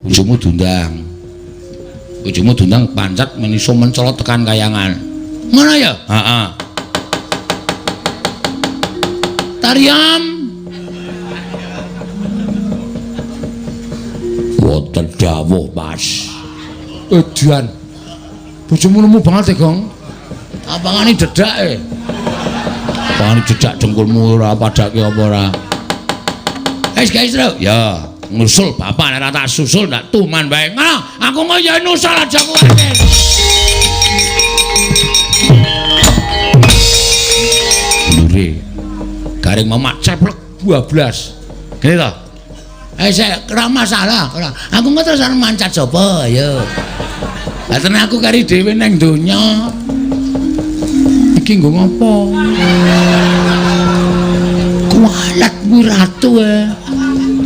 bojomu dundang pancat meniso mencolot tekan kayangan. Ngono ya? Heeh. Tariam wonten dawuh Mas. Edan bojomu nemu banget ya Gong. Apangane dedake? Apangane jedak dengkulmu ora padake apa ora? Guys, ya ngusul bapak nek tak susul ndak tuman bae. Ngono, aku kok ya nusul aja kuwate. Lure. Garing mamak ceplek 12. Gini to. Saya ora masalah, ora. Aku kok terus mancat sapa ya. Lah tenan aku kari dhewe nang donya. Iki nggo ngopo? Kualat kuwi ratu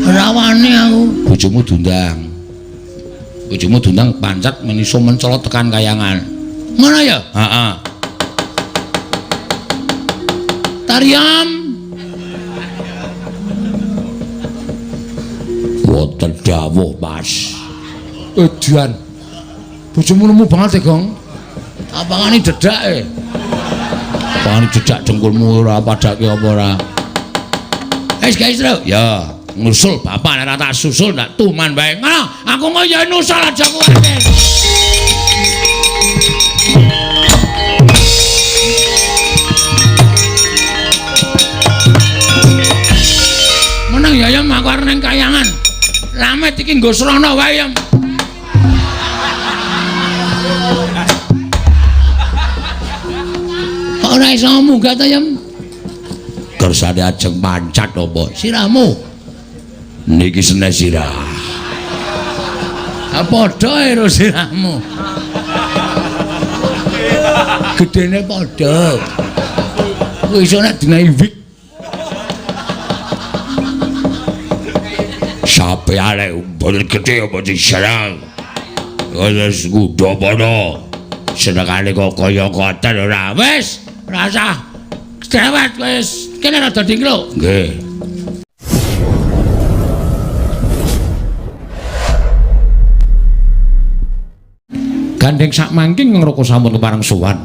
rawane aku. Bojomu dundang pancat meniso mencolot tekan kayangan. Ngono ya? Heeh. Tariam wonten dawuh Mas. Edan bojomu nemu banget ya Gong. Apangane dedake? Apangane jedak dengkulmu ora padake apa ora? Guys, ya ngusul bapak nek tak susul ndak tuman bae. Ngono, aku kok ya nusul aja kuwate. Menang ya aku arep ning kayangan. Lamet iki nggo srana wae ya. Ora iso munggah ta ya. Kersane ajeng mancat apa sirahmu niki senes sirah padha ero sirahmu gedene padha kuwi iso nek dina iwik sape arek umpul gede apa diserang wis kudu padha senengane kok kaya koten ora wis rasa cerewet wis kene rada dinglo. Nggih. Gandeng sak mangking ngroko sampun kepareng sowan.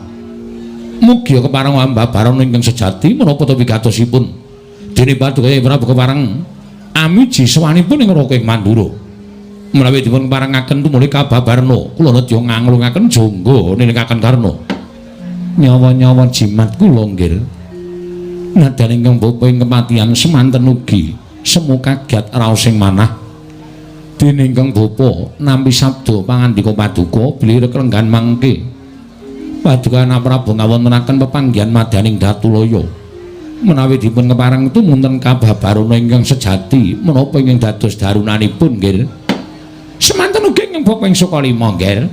Mugi kepareng Mbah ingkang sejati menapa to wigatosipun. Dene Paduka Prabu kepareng amiji sowanipun ing ngroko ing Mandura. Menawi dipun keparengaken tumuli kababarna, kula nedya nganglungaken jangga nilikaken karna. Nyawa-nyawa jimat kula nggih. Nadan ingkang bapa ing kematian semanten ugi semu kaget raos ing manah dene ingkang bapa nampi sabda pangandika Paduka bilih renggan mangke Paduka Anak Prabu ngawontenaken pepanggihan madaning Datulaya menawi dipun kepareng tumunten kababarana ingkang sejati menapa ingkang dados darunanipun nggih semanten ugi ingkang bapa ing Sukalima nggih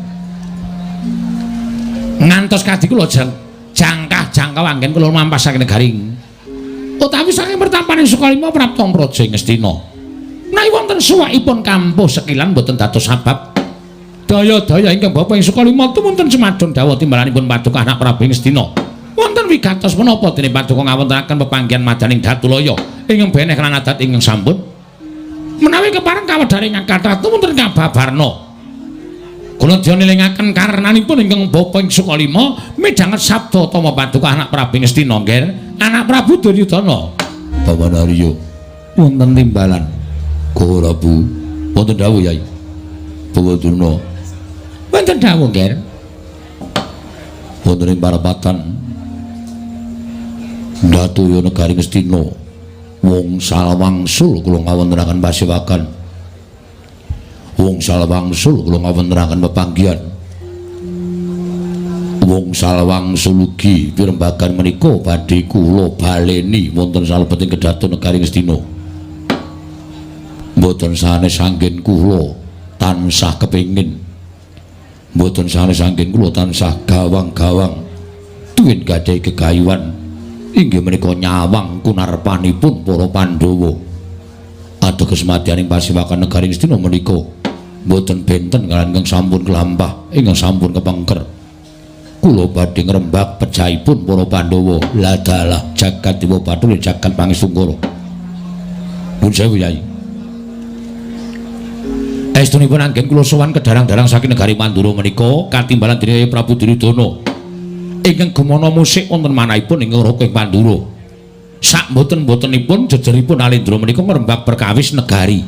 ngantos kadi kula jangkah anggen kula mampasaken negaring utawi saking pertampaning Sukalima prapta praja ing Ngastina. Menawi wonten suwakipun kampuh sekilan boten dados sabab daya-daya ingkang bapa ing Sukalima tumunten semadon dawuh timbalanipun Paduka Anak Prabu ing Ngastina. Wonten wigatos menapa dene Paduka ngawontenaken pepanggihan madaning Datulaya ingkang beneh lan adat ingkang sampun. Menawi kepareng kawedaring kathah tumunten kababarna. Kula dielingaken karenanipun ingkang bapa ing Sukalima midhanget sabda tama Paduka Anak Prabu ing Ngastina nggih. Anak Prabu Duryudana Bawanarya wonten timbalan Prabu wonten dawuh Yai Bawadurna wonten dawuh nggih wonten ing parapatan Datuya negari Ngastina wong salwangsul kula ngawontenaken pasewakan wong salwangsul kula ngawontenaken pepanggihan wong salwangsul ugi pirembagan menika badhe kula baleni wonten salebeting kedaton negari Ngastina. Mboten sanes anggen kula tansah kepengin. Mboten sanes anggen kula tansah gawang-gawang tuwin gadhahi gegayuhan inggih menika nyawang kunarpanipun para Pandhawa. Ateges madyaning pasewakan negari Ngastina menika mboten benten kaliyan ingkang sampun kelampah ingkang sampun kepengker. Kula badhe ngrembak pejahipun para Pandhawa ladalah jagat Dewa Bathara jagat Pangesungkara. Nuwun sewu Yai. Estunipun anggen kula sowan kedarang-darang saking negari Mandura menika katimbalan dening Prabu Duryudana ingkang gumana musik wonten manahipun ing Raka Pandura. Sak mboten-mbotenipun jejeripun Alendra menika ngrembak perkawis negari.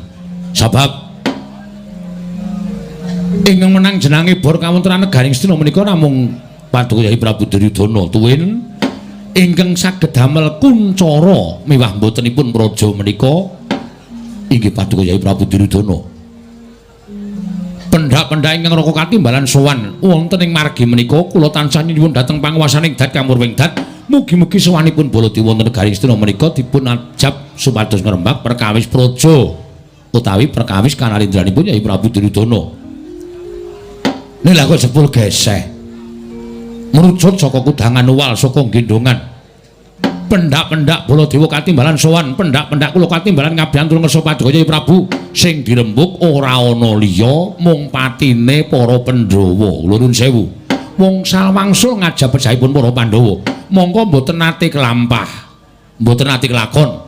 Sebab ingkang menang jenenge bor kawontenan negaring Astina menika namung Paduka Kyai Prabu Duryudana tuwin ingkang saged damel kuncara miwah mbotenipun praja menika inggih Paduka Kyai Prabu Duryudana. Pendak-pendak ingkang Raka katimbalan sowan wonten ing margi menika kula tansah nyuwun dhateng panguwasaning Dat Kamurwing Dat mugi-mugi sowanipun Baladewa wonten negaring Astina menika dipun ajab supados ngrembak perkawis praja utawi perkawis kanalindranipun Kyai Prabu Duryudana. Lha kok jebul geseh merucut saka kudangan uwal saka gendongan pendak-pendak Baladewa katimbalan sowan pendak-pendak kula katimbalan ngabyantul ngersa Paduka Kyai Prabu sing dirembuk ora ana liya mung patine para Pandhawa. Kula nuwun sewu wong salwangsul ngajab pejahipun para Pandhawa mongko mboten nate kelampah mboten nate kelakon.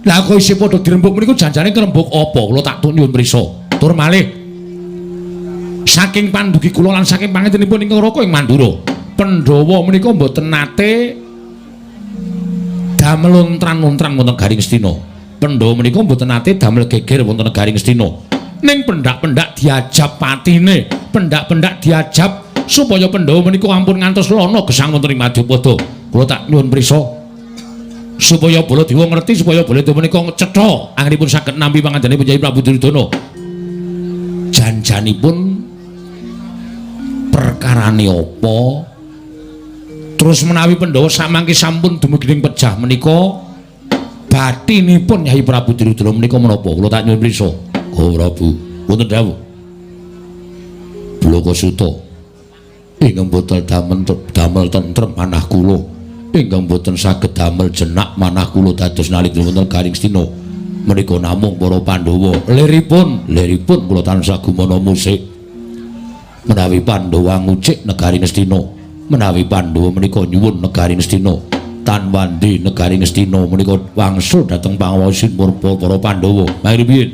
Lah kok isih padha dirembuk meniku janjane kerembuk apa kula tak tun nyuwun prisa tur malih saking pandugi kula lan saking pangintenipun ingkang Raka ing Mandura Pandhawa menika mboten nate damel lontran-lontran wonten Garing Astina. Pandhawa menika mboten nate damel geger wonten Garing Astina. Ning pendak-pendak diajab patine, pendak-pendak diajab supaya Pandhawa menika ampun ngantos lono gesang wonten ing Madyapada. Kula tak nyuwun prisa supaya Baladewa ngerti supaya Baladewa menika cetha anggenipun saged nampi pangandikanipun Kyai Prabu Duryudana. Janjanipun perkarane apa? Terus menawi Pandhawa samangke sampun dumugi pejah menika batinipun Kyai Prabu Duryudana menika menapa? Kula tak nyuwun prisa. Oh Prabu, wonten dawuh. Blokasuta ingkang boten damel tentrem manah kula, ingkang boten saged damel jenak manah kula dados nalika wonten Garing Astina menika namung para Pandhawa. Liripun kula tansah gumana musik. Menawi Pandhawa ngucik Negaring Astina menawi Pandhawa menika nyuwun Negaring Astina tan wandi Negaring Astina menika wangsul dhateng pangawasanipun para Pandhawa. Mangke piye?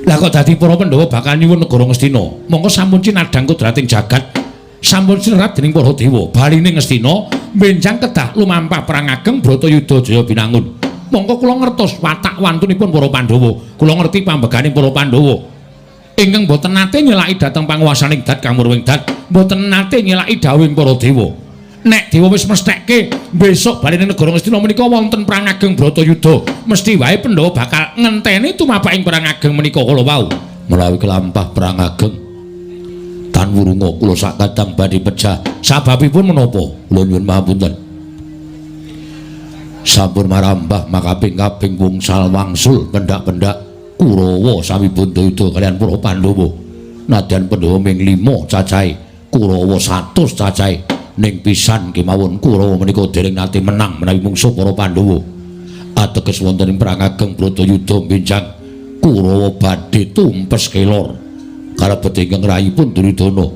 Lah kok dadi para Pandhawa bakal nyuwun negara Astina? Mongko sampun cinadhang kodrating jagat, sampun sinerat dening para dewa. Baline Astina benjang kedah lumampah perang ageng Bratayuda Jaya Binangun. Mongko kula ngertos watak wantunipun para Pandhawa. Kula ngerti pambeganing para Pandhawa. Ingkang boten nate nyelaki dhateng panguwasaning Dat Kamurwing Dat, boten nate nyelaki dawuhing para dewa. Nek dewa wis mesthekke besok baline negara Astina menika wonten perang ageng Bratayuda, mesti wae Pandhawa bakal ngenteni tumabaking perang ageng menika kala wau. Menawi kelampah perang ageng tan wurunga kula sak kadang badhe pecah. Sababipun menapa? Kula nyuwun mahapunten. Sampun marambah makaping-kaping wungsal wangsul pendak-pendak Kurawa sami Bandayuda kaliyan para Pandhawa. Nadyan Pandhawa ming 5 cacahe, Kurawa 100 cacahe. Ning pisan kemawon Kurawa menika dereng nate menang menawi mungsuh para Pandhawa. Ateges wonten ing perang ageng Bratayuda benjang Kurawa badhe tumpes kelor kalebet ingkang rayipun Duryudana.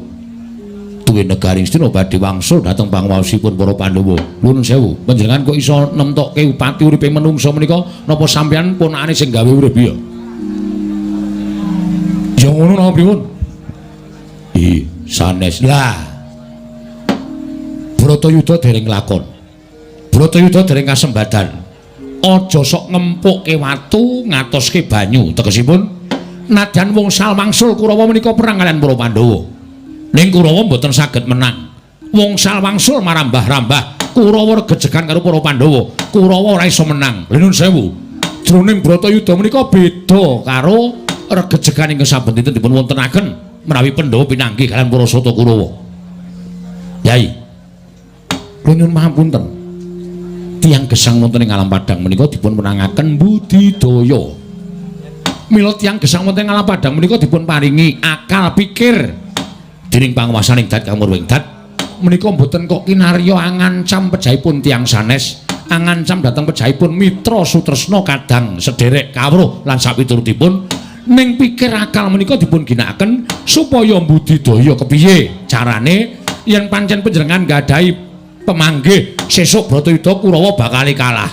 Duwe Negaring Astina badhe wangsul dhateng panguwasipun para Pandhawa. Nuwun sewu, panjenengan kok iso nemtokke upati uripe menungsa menika napa sampeyan ponakane sing gawe urip ya? Ya ngono napa pripun? Sanes. Lah. Bratayuda dereng lakon. Bratayuda dereng kasembadan. Aja sok ngempukke watu ngatoske banyu. Tegesipun nadyan wungsal wangsul Kurawa menika perang kaliyan para Pandhawa. Ning Kurawa mboten saged menang. Wungsal wangsul marambah-rambah. Kurawa regejegan karo para Pandhawa. Kurawa ora iso menang. Lha nuwun sewu. Jroning Bratayuda menika beda karo regejegan ingkang saben dinten dipun wontenaken menawi Pandhawa pinanggih kaliyan para Sata Kurawa. Yai, kula nyuwun mahapunten. Tiyang gesang wonten ing alam padang menika dipun menangaken budidaya. Mila tiyang gesang wonten ing alam padang menika dipun paringi akal pikir dening panguwasaning Dat Kamurwing Dat. Menika mboten kok kinarya angancam pejahipun tiyang sanes, angancam dhateng pejahipun mitra sutresna kadang sederek kawruh lan sapiturutipun. Ning pikir akal menika dipun ginakaken supaya budidaya kepiye carane yen pancen panjenengan gadahi pemanggih sesuk Bratayuda Kurawa bakal kalah.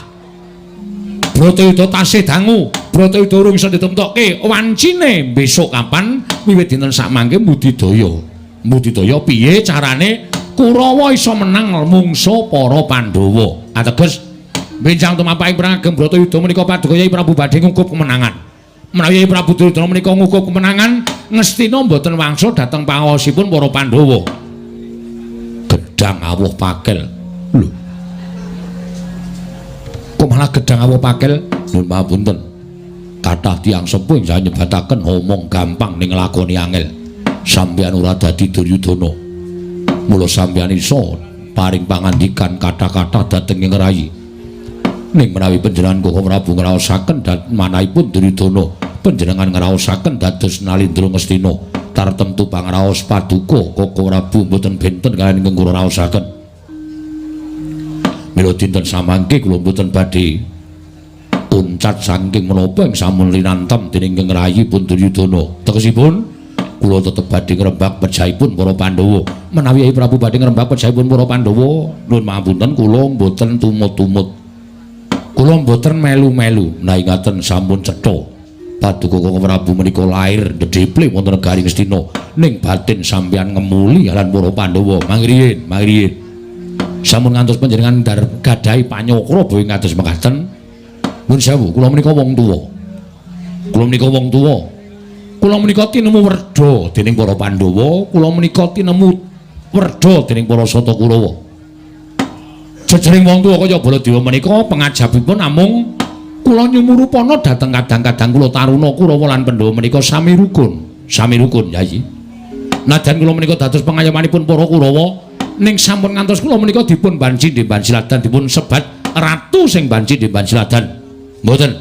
Bratayuda tasih dangu. Bratayuda urung iso ditemtokke wancine besok kapan wiwit dinten sak mangke mbudidaya. Mbudidaya piye carane Kurawa iso menang mungsuh para Pandhawa. Ateges benjang tumapaking perang ageng Bratayuda menika paduka Yai Prabu badhe ngukup kemenangan. Menawi Yai Prabu Duryudana menika ngukup kemenangan, ngestina mboten wangsul dhateng pangaosipun para Pandhawa. Gedang awuh pakel. Lho. Kok malah gedang awuh pakel? Nuwun pamunten. Kathah tiyang sepuh ingkang nyebataken omong gampang ning nglakoni angel. Sampeyan ora dadi Duryudana. Mula sampeyan iso paring pangandikan kata-kata dhateng ing rayi. Ning menawi panjenengan Koko Prabu ngraosaken manahipun Duryudana, panjenengan ngraosaken dados Nalindra Ngastina, tartemtu pangraos paduka Koko Prabu mboten benten kaliyan ingkang kula raosaken. Mila dinten samangke kula mboten badhe uncat saking menapa ing sampun linantem dening Kang Rayi pun Duryudana. Tegesipun kula tetep badhe ngrembak pejaipun para Pandhawa. Menawi Yai Prabu badhe ngrembak pejaipun para Pandhawa, nuwun pangapunten kula mboten tumut-tumut. Kula mboten melu-melu. Nah ingaten sampun cetha paduka Koko Prabu menika lair ndheple wonten negari Ngastina ning batin sampeyan ngemuli lan para Pandhawa. Mangriyen, mangriyen. Sampun ngantos panjenengan gadahi panyokra boyo ngados mekaten. Nuwun sewu, kula menika wong tuwa. Kula menika wong tuwa. Kula menika tinemu werda dening para Pandhawa, kula menika tinemu werda dening para Sata Kurawa. Jejering wong tuwa kaya Baladewa menika pengajabipun namung kula nyumurupana dhateng kadang-kadang kula taruna Kurawa lan Pandhawa menika sami rukun. Sami rukun, Yayi. Nadyan kula menika dados pengayomanipun para Kurawa. Ning sampun ngantos kula menika dipun banci Demban Siladan dipun sebat ratu sing banci Demban Siladan. Mboten.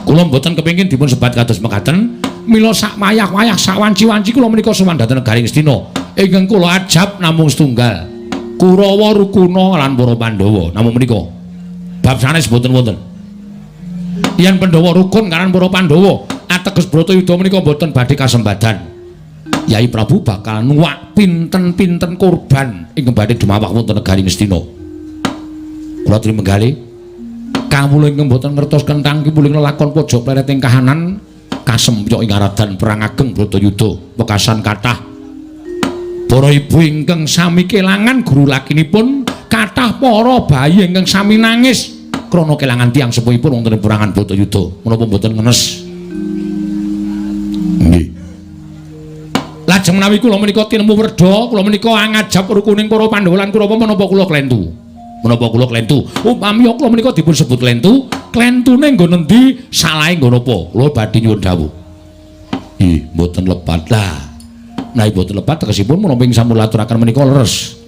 Kula mboten kepengin dipun sebat kados mekaten. Mila sak wayah-wayah sak wanci-wanci kula menika sowan dhateng negari Ngastina. Ingkang kula ajab namung setunggal. Kurawa Rukuna lan para Pandhawa. Namung menika. Bab sanes mboten wonten. Yen Pandhawa rukun karan para Pandhawa, ateges Bratayuda menika mboten badhe kasembadan. Yai Prabu bakal nuwak pinten-pinten korban ingkang badhe dumawah wonten negari Ngastina. Kula aturi menggalih kawula ingkang boten ngertos kenthang kipuling lelakon pojok pleret ing kahanan kasempyok ing aradan perang ageng Bratayuda wekasan kathah para ibu ingkang sami kelangan guru lakinipun, kathah para bayi ingkang sami nangis krana kelangan tiyang sepuhipun wonten ing perangan Bratayuda. Menapa boten ngenes? Nggih. Lajeng menawi kula menika tinemu werda, kula menika ngajab rukuning para Pandhawa lan Kurawa menapa kula klentu. Menapa kula klentu? Upami kula menika dipun sebut klentu, klentune nggon endi, salahe nggon apa? Kula badhe nyuwun dawuh. Ih, mboten lepat lah. Nah, mboten lepat tegesipun menapa ing sampun laturaken menika leres.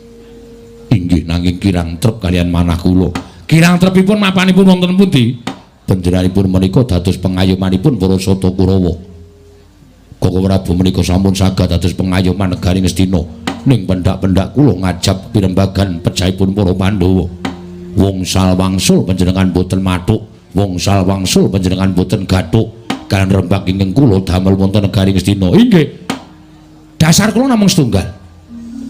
Inggih nanging kirang trep kalian manah kula. Kirang trepipun mapanipun wonten pundi? Panjenenganipun menika dados pengayomanipun para Sata Kurawa. Koko Prabu menika sampun saged dados pengayoman negari Ngastina. Ning pendak-pendak kula ngajab pirembagan pejahipun para Pandhawa. Wungsal wangsul panjenengan boten mathuk, wungsal wangsul panjenengan boten gathuk kaliyan rembag ingkang kula damel wonten negari Ngastina. Inggih. Dasar kula namung setunggal.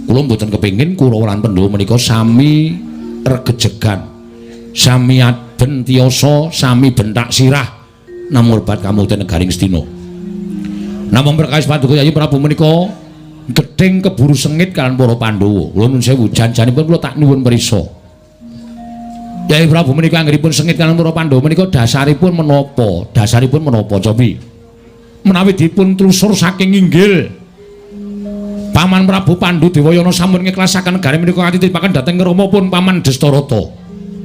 Kula boten kepengin Kurawa lan Pandhawa menika sami regejegan, sami adben tiyasa, sami bentak sirah namung rebat kamukten negari Ngastina. Namung berkais paduka Yai Prabu menika gething keburu sengit kaliyan para Pandhawa. Kula nuwun sewu janjanipun kula tak nuwun prisa. Yai Prabu menika anggenipun sengit kaliyan para Pandhawa menika dasaripun menapa? Dasaripun menapa, Cobi? Menawi dipun trusur saking inggil Paman Prabu Pandhu Dewayana sampun ngiklasaken negari menika katitipaken dhateng Rama pun Paman Dastarata.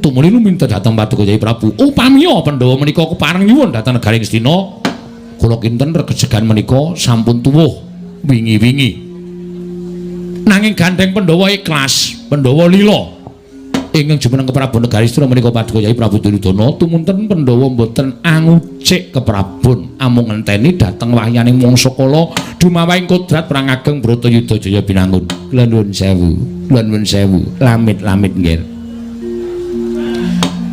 Tumuli luminta dhateng paduka Yai Prabu. Upamiya Pandhawa menika kepareng nyuwun dhateng negari Ngastina, kula kinten regejegan menika sampun tuwuh wingi-wingi. Nanging gandeng Pandhawa ikhlas, Pandhawa lila ingkang jumeneng keprabon negari Ngastina menika paduka Yai Prabu Duryudana, tumunten Pandhawa mboten angucik keprabon, amung ngenteni dhateng wahyaning mangsa kala dumawahing kodrat perang ageng Bratayuda Jaya Binangun. Kula nuwun sewu, kula nuwun sewu, lamit-lamit nggih.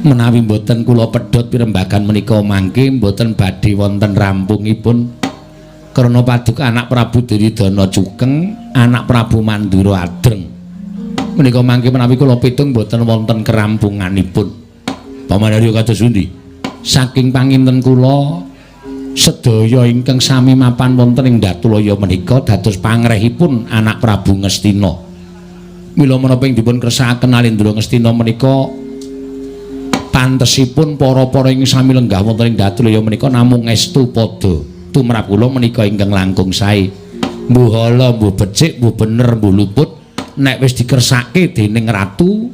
Menawi mboten kula pedhot pirembagan menika mangke mboten badhe wonten rampungipun krana paduka anak Prabu Duryudana Cukeng, anak Prabu Mandura Adreng. Menika mangke menawi kula pitung mboten wonten kerampunganipun. Pamanarya kados pundi? saking panginten kula sedaya ingkang sami mapan wonten ing Datulaya menika dados pangrehipun anak Prabu Ngastina. Mila menapa ing dipun kersakaken Alendra Ngastina menika pantesipun para-para ing sami lenggah wonten ing Datulaya menika namung estu padha tumrap kula menika ingkang langkung sae. Mbuh ala, mbuh becik, mbuh bener, mbuh luput nek wis dikersake dening ratu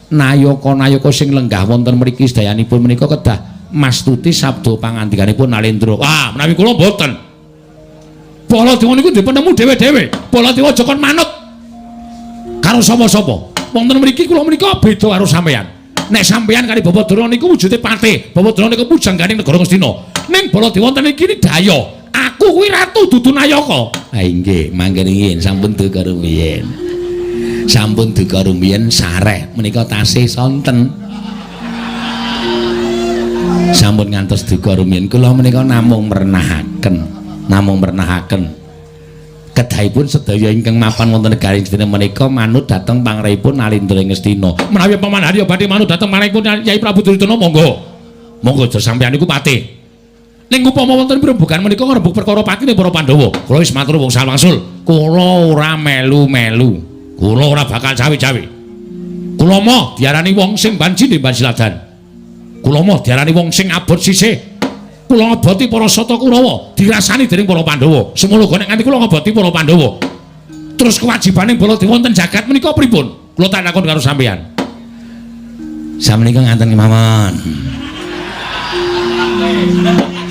nayaka-nayaka sing lenggah wonten mriki sedayanipun menika kedah mastuti sabda pangandikanipun Alendra. Wah, menawi kula mboten. Baladewa niku dipenemu dhewe-dhewe. Baladewa aja kon manut karo sapa-sapa. Wonten mriki kula menika beda karo sampeyan. Nek sampeyan kali Bapadura niku wujude patih, Bapadura niku pujangganing negara Ngastina. Ning Baladewa wonten iki daya. Aku kuwi ratu dudu nayaka. Ha inggih, mangke nggih sampun duka rumiyin. Sampun duka rumiyin sareh menika tasih sonten. Sampun ngantos duka rumiyin kula menika namung merenahaken kedahipun sedaya ingkang mapan wonten negari Ngastina menika manut dhateng pangrehipun Alendra Ngastina. Menawi paman Harya badhe manut dhateng pangrehipun Kyai Prabu Duryudana monggo aja sampeyan niku patih. Ning upama wonten pirembugan menika ngrebuk perkara patine para Pandhawa, kula wis matur wong salwangsul, kula ora melu-melu, kula ora bakal cawe-cawe. Kula mah diarani wong sing banji ndemban siladan. Kula mah diarani wong sing abot sisih. Kula ngeboti para Sata Kurawa dirasani dening para Pandhawa. Semono nek nganti kula ngeboti para Pandhawa. Terus kewajibaning Baladewa wonten jagat menika pripun? Kula tak takon karo sampeyan. Samenika ngaten mawon.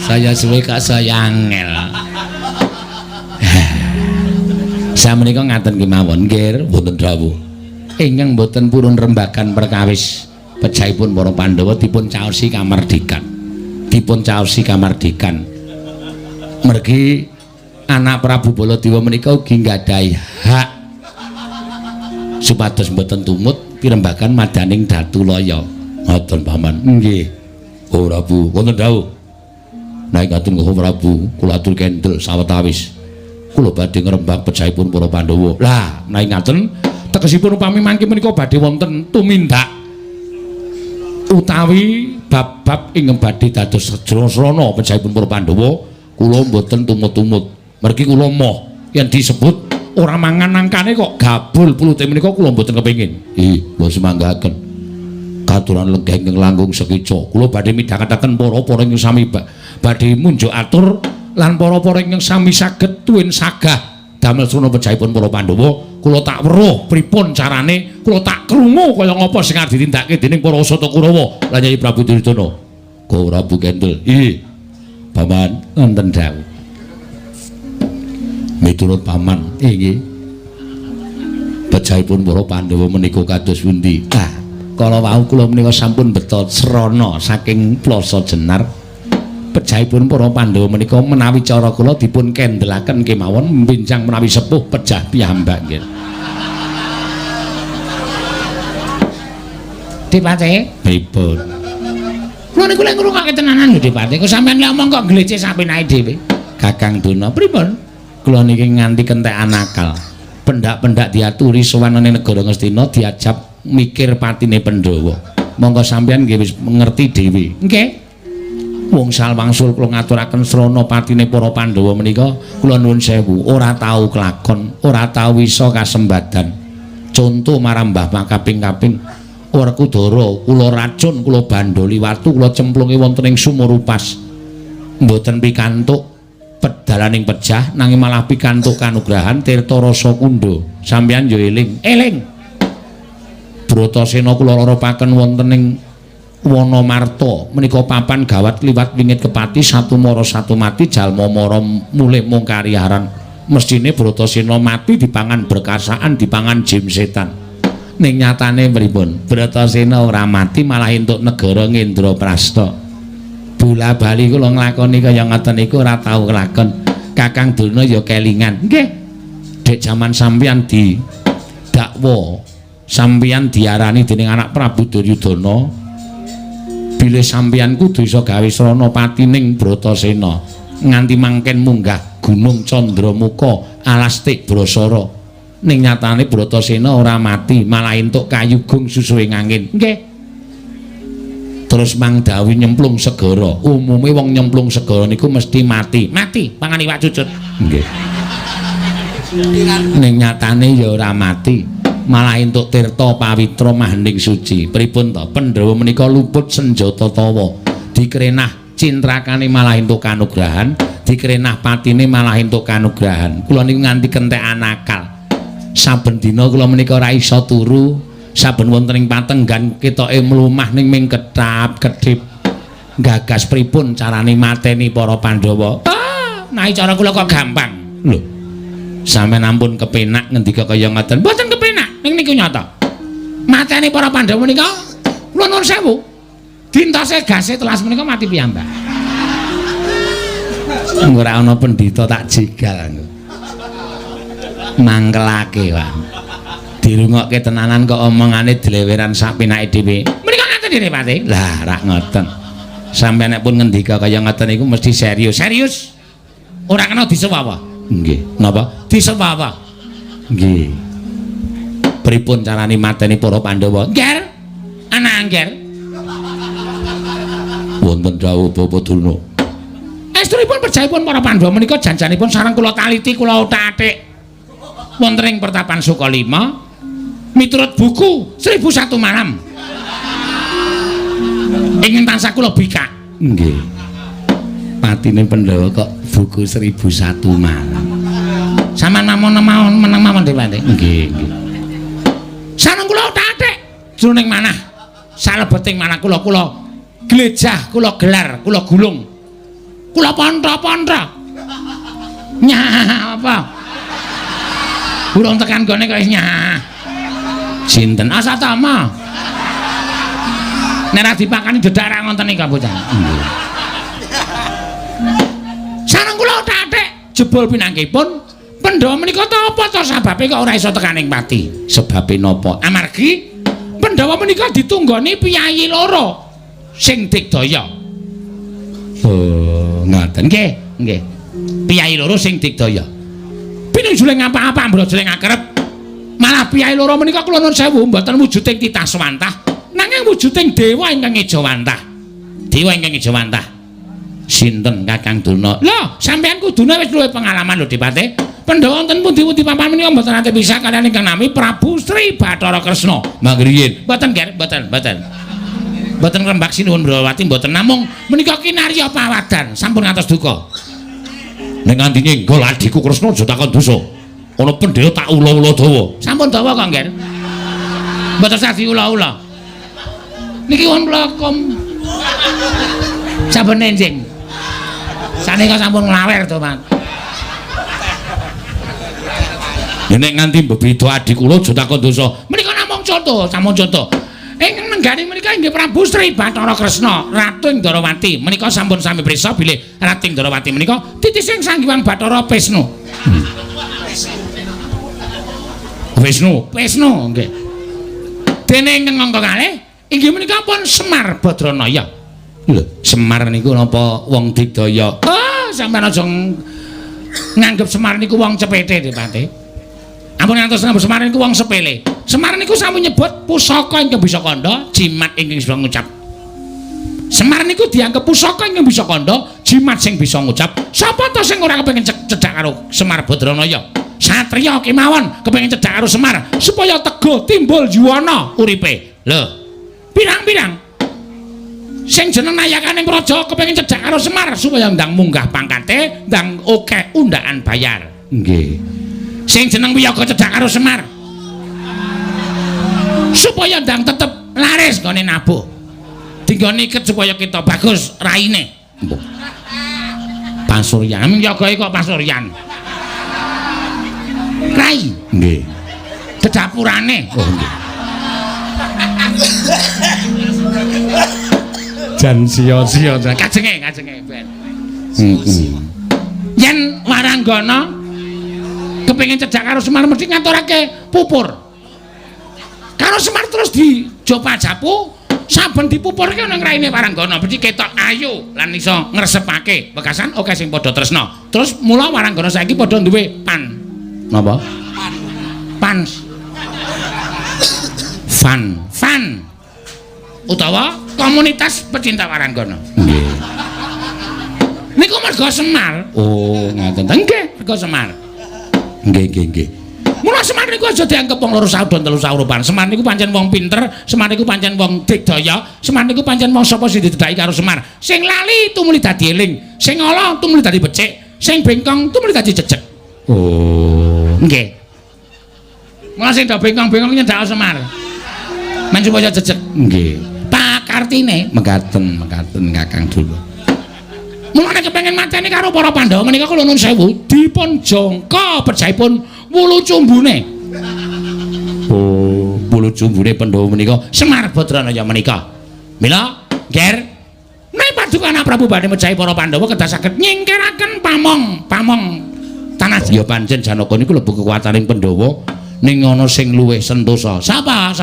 Saya suwe kok saya angel. Samenika ngaten kemawon nggih wonten dawuh. Ingkang boten purun rembagan perkawis pejahipun para Pandhawa dipun caosi kamardikan. Dipun caosi kamardikan. Mergi anak Prabu Baladewa menika ugi nggadahi hak supados mboten tumut pirembagan madaning Datulaya. Ngoten paman. Nggih. Oh Prabu wonten dawuh. Naik ngaten Gusti Prabu, kula atur kendel sawetawis. Kula badhe ngrembak pejahipun para Pandhawa. Lah, naik ngaten tegesipun upami mangke menika badhe wonten tumindak utawi bab-bab ingkang badhe dados srana pejahipun para Pandhawa, kula mboten tumut-tumut. Mergi kula moh yen disebut ora mangan nangkane kok gabul pulute menika kula mboten kepengin. Mbok semanggaken. Katuran lenggah ingkang langkung sekica. Kula badhe midhangetaken para-para ingkang sami badhe munjuk atur lan para-para ingkang sami saged tuwin sagah damel srana pejahipun para Pandhawa. Kula tak weruh pripun carane, kula tak krungu kaya ngapa sing arep ditindakake dening para Sata Kurawa lan Kyai Prabu Duryudana. Gusti Prabu Kendel. Paman wonten dawuh. Miturut paman, nggih. Pejahipun para Pandhawa menika kados pundi? Kala wau kula menika sampun beto srana saking Plasa Jenar. Pejahipun para Pandhawa menika menawi cara kula dipun kendelaken kemawon mbenjang menawi sepuh pejah piyambak nggih. Dipate? Pripun? Kula niku lek ngrungokke tenanan lho Dipate. Kok sampean lek omong kok glecek sapenake dhewe. Kakang Duna, pripun? Kula niki nganti kentekan akal. Pendak-pendak diaturi sowan ning negara Ngastina diajab mikir patine Pandhawa. Monggo sampeyan nggih wis ngerti dhewe. Nggih. Wong salwangsul kula ngaturaken srana patine para Pandhawa menika kula nuwun sewu, ora tau kelakon, ora tau isa kasembadan. Conto marang Mbah makaping-kaping Werkudara, kula racun, kula bandoli watu, kula cemplungi wonten ing sumur upas. Mboten pikantuk pedalaning pejah nanging malah pikantuk kanugrahan tirta rasa kundha. Sampeyan yo eling. Bratasena kula loropaken wonten ing Wonomarta menika papan gawat liwat wingit kepati satu mara satu mati jalma mara mulih mung kariaran. Mestine Bratasena mati dipangan berkasaan dipangan jim setan. Ning nyatane pripun? Bratasena ora mati malah entuk negara Ngendraprasta. Bola bali kula nglakoni kaya ngoten niku ora tau kelakon. Kakang Duna ya kelingan. Nggih. Dek jaman sampeyan didakwa, sampeyan diarani dening anak Prabu Duryudana. Bilih sampeyan kudu iso gawe srana patining Bratasena nganti mangken munggah Gunung Candramuka alastik Brasara. Ning nyatane Bratasena ora mati, malah entuk kayugung susuhing angin. Nggih. Terus mangdawi nyemplung segara. Umume wong nyemplung segara niku mesti mati. Mati pangan iwak cucut. Nggih. Ning nyatane ya ora mati. Malah entuk tirta pawitra mahending suci. Pripun to? Pandhawa menika luput senjata tawa. Dikrenah cintrakane malah entuk kanugrahan, dikrenah patine malah entuk kanugrahan. Kula niku nganti kentekan akal. Saben dina kula menika ora iso turu. Saben wonten ing patenggan ketoke mlumah ning ming ketap-kedhip. Gagas pripun carane mateni para Pandhawa? Nah cara kula kok gampang. Lho. Sampeyan ampun kepenak ngendika kaya ngoten. Mboten kepenak, ning niku nyata. Mateni para Pandhawa menika kula nuwun sewu. Dintose gase telas menika mati piyambak. Ora ana pendhita tak jegal. Mangkelake wae. Dirungokke tenanan kok omongane dleweran sak pinake dhewe. Menika ngaten dene Pati. Lah, rak ngoten. Sampeyan nek pun ngendika kaya ngoten iku mesti serius. Serius. Ora kena disewawa. Nggih. Napa? Disewawa. Nggih. Pripun carane mateni para Pandhawa? Nger. Ana angger. Wonten dawuh Bapa Durna. Estripun perjaipun para Pandhawa menika janjanipun sareng kula taliti kula utak-atik. Wonten ing Pertapan Sukalima miturut buku 1001 malam. Ingin tansah kula bikak. Nggih. Patine Pandhawa kok buku 1001 malam. Saman mawon meneng mawon Dewate. Nggih, nggih. Sareng kula utak-atik jroning manah. Salebeting manah kula glejah, kula gelar, kula gulung. Kula pontra-pontra. Nyah apa? Burung tekan gone kok nyah. Sinten Asatama? Nek ra dipakani dedak ra ngonten iki bocah. Sareng kula utak-atik jebul pinanggipun Pandhawa menika ta apa to sababe kok ora iso tekaning pati? Sebabe napa? Amargi Pandhawa menika ditunggoni piyayi loro sing digdaya. Oh, ngoten nggih, nggih. Piyayi loro sing digdaya. Pinujuling apa-apa mbrojol ing akrep. Malah piyayi loro menika kula nuwun sewu mboten wujuding titah swantah, nanging wujuding dewa ingkang ejawantah. Dewa ingkang ejawantah. Sinten Kakang Durna? Lho, sampeyan kudune wis luwih pengalaman lho, Dipate. Pandhawa wonten pundi-pundi papan menika mboten nate pisah kaliyan ingkang nami Prabu Sri Bathara Kresna. Mangriyen. Mboten, Ger, mboten. Mboten rembak sinuwun Brawati mboten namung menika kinarya pawadan sampun ngantos duka. Ning nganti nyenggol adhiku Kresna aja takon dosa. Ana pendhela tak ula-ula dawa. Sampun dawa kok, Nger. Mboten sadi ula-ula. Niki won mlakom. Sampun enjing. Sanika sampun nglawer to, Mas. Nek nganti bebeda adik kula aja takon dosa. Menika namung conto, sampun conto. Ing nenggane menika inggih Prabu Sri Bathara Kresna, Ratu ing Darawati. Menika sampun sami prisa bilih Ratu ing Darawati menika titising Sanghyang Bathara Wisnu. Wisnu nggih. Dene ingkang angka kalih inggih menika pun Semar Badranaya. Lho, Semar niku napa wong digdaya? Sampeyan aja nganggep Semar niku wong cepete, Dipati. Ampun ngantos nganggep Semar niku wong sepele. Semar niku sami nyebut pusaka ingkang bisa kandha, jimat ingkang bisa ngucap. Semar niku dianggep pusaka ingkang bisa kandha, jimat sing bisa ngucap. Sapa to sing ora kepengin cedhak karo Semar Badranaya? Satriya kemawon kepengin cedhak karo Semar supaya tego timbul yuwana uripe. Lho, pirang-pirang sing jeneng nayakaning praja kepengin cedhak karo Semar supaya ndang munggah pangkate, ndang akeh undakan bayar. Nggih. Sing jeneng wiyaga cedhak karo Semar supaya ndang tetep laris gone nabuh. Dinggone iket supaya kita bagus raine. Pasuryan, yagae kok pasuryan. Rai. Nggih. Dedapurane. Oh nggih. Jan sia-sia kajenge ben. Yen Waranggana kepengin cedhak karo Semar mesti ngaturake pupur. Karo Semar terus dijopa japu, saben dipupurke nang raine Waranggana mesti ketok ayu lan iso ngresepake wekasan oke sing padha tresna. Terus mula Waranggana saiki padha duwe pan. Napa? Pan. Fan utawa komunitas pecinta Waranggana. Nggih. Niku merga Semar. Oh, ngaten. Nggih, merga Semar. Nggih. Mula Semar niku aja dianggep wong loro saudon telu saurupan. Semar niku pancen wong pinter, Semar niku pancen wong digdaya, Semar niku pancen wong sapa sing didedaki karo Semar. Sing lali tumuli dadi eling, sing ala tumuli dadi becik, sing bengkong tumuli dadi jejeg. Oh. Nggih. Mula sing do bengkong-bengkong nyedak Semar. Men supaya jejeg. Nggih. Pakartine Mekaten Kakang dulu. mulane kepengin mateni karo para Pandhawa menika kula nuwun sewu dipun jangka pejaipun wulu cumbune. Oh, wulu cumbune Pandhawa menika Semar Badranaya menika. Mila, Ger, nek paduka anak Prabu badhe mejahi para Pandhawa kedah saged nyingkiraken pamong tanah. Ya pancen Janaka niku lebu kekuwataning Pandhawa ning ana sing luwih sentosa. Sapa?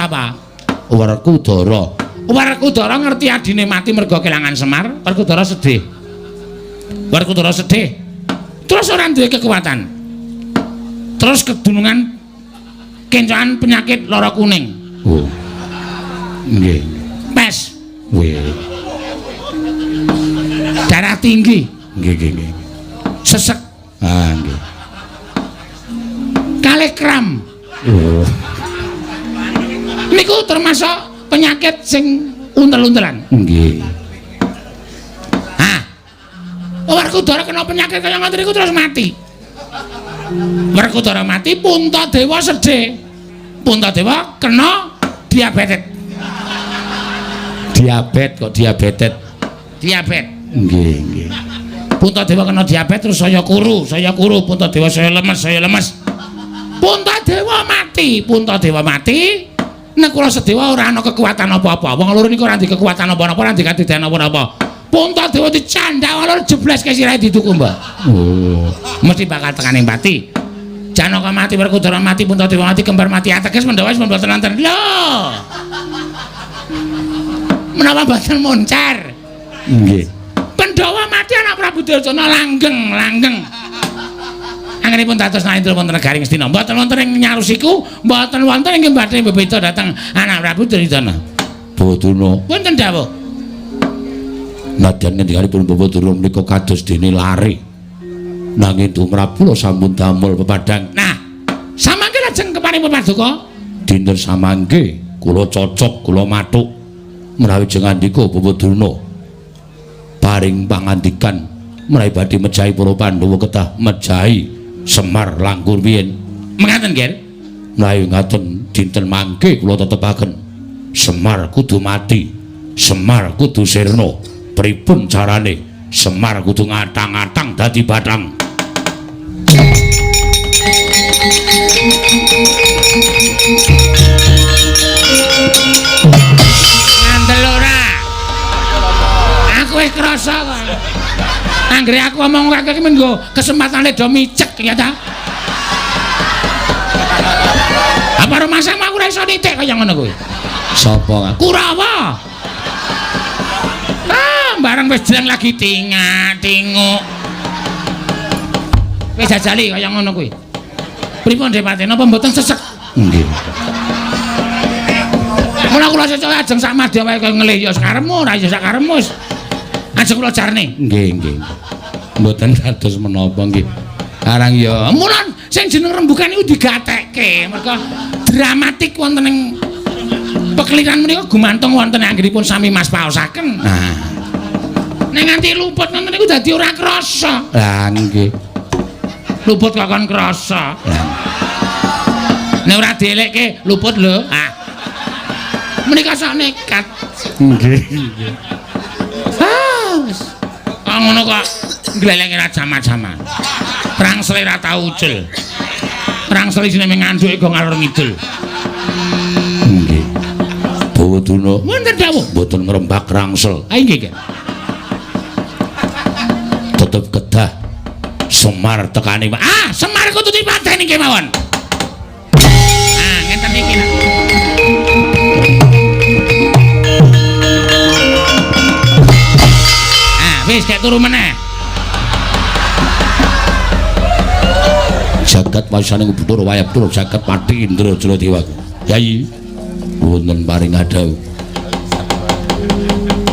Werkudara. Werkudara ngerti adine mati merga kelangan Semar, Werkudara sedih. Terus ora duwe kekuatan. Terus kedunungan kencan penyakit lara kuning. Oh. Nggih. Pes. Wih. Darah tinggi. Nggih. Sesek. Ah, nggih. Kalih kram. Oh. Niku termasuk penyakit sing untel-untelan. Nggih. Werkudara kena penyakit kaya ngoten niku terus mati. Werkudara mati, Puntadewa sedih. Puntadewa kena diabetes. Diabetes. Nggih. Puntadewa kena diabetes terus saya kuru, Puntadewa saya lemes. Puntadewa mati. Nek kula Sedewa ora ana kekuatan apa-apa. Wong loro niku ora ndek kekuatan apa-apa, ora ndek kadidana apa-apa. Puntadewa dicandak wong loro jebles ke sirahe dituku, Mbak. Oh, mesti bakal tekaning pati. Janaka mati, Werkudara mati, Puntadewa mati, kembar mati, ateges Pandhawa wis mboten wonten. Lho. Menapa boten moncar? nggih. Pandhawa mati anak Prabu Duryudana langgeng. Anggenipun dados naentul wonten negaring Astina. Mboten wonten ing Nyarusiku, mboten wonten ing badhe bebeta dhateng anak Prabu Duryudana. Bawaduna. Wonten dawuh. Nadyan ngendikipun Bawaduna menika kados dene lare. Nanging tumrap kula sampun damel pepadang. Nah, samangke lajeng keparipun paduka? Dinten samangke kula cocok kula mathuk menawi jeng andika Bawaduna paring pangandikan menawi badhe mejahi para Pandhawa kedah mejahi Semar langkung riyin. Mengaten, Ger. Menawi ngaten dinten mangke kula tetepaken Semar kudu mati, Semar kudu sirna. Pripun carane Semar kudu ngatang-atang dadi bathang. Ngandel ora? Aku wis krasa kok. Anggere aku ngomong kakek men nggo kesempatane do micek ya ta. Apa rumasang aku ora iso nitik kaya ngono kuwi. Sapa? Kurawa. Barang wis jlang lagi tinguk. Wis jajali kaya ngono kuwi. Pripun Depate napa mboten sesek? Nggih. Mula kula cocok ajeng sak madya wae kaya ngelih ya sakarepmu ora ya sakarepmu. Ajeng kula jarne. Nggih. Mboten dados menapa nggih. Arang ya mulan sing jeneng rembugan iku digatekke merga dramatik wonten ing pekeliran menika gumantung wonten anggenipun sami mas paosaken. Nah, nek nganti luput ngoten niku dadi ora krasa. lah nggih. Luput kok kon krasa. Nek ora dielekke luput lho. Ah. Menika sak nekat. Nggih. Ah, ngono kok glelenge ra jama-jama. Rangsele ra tau ucul. Rangsele jenenge ngandhuke go ngalor ngidul. Nggih. Bawaduna. Wonten dawuh Mboten ngrembak rangsel. Ha nggih, Tetep kedah Semar tekani. Ah, Semar kudu dipateni kemawon. Ah, ngenten iki. Ah, wis gek turu meneh. Jagat wasaning Bathara Wayapura jagat Pati Indra Jaladewa. Yai wonten paring adhawu.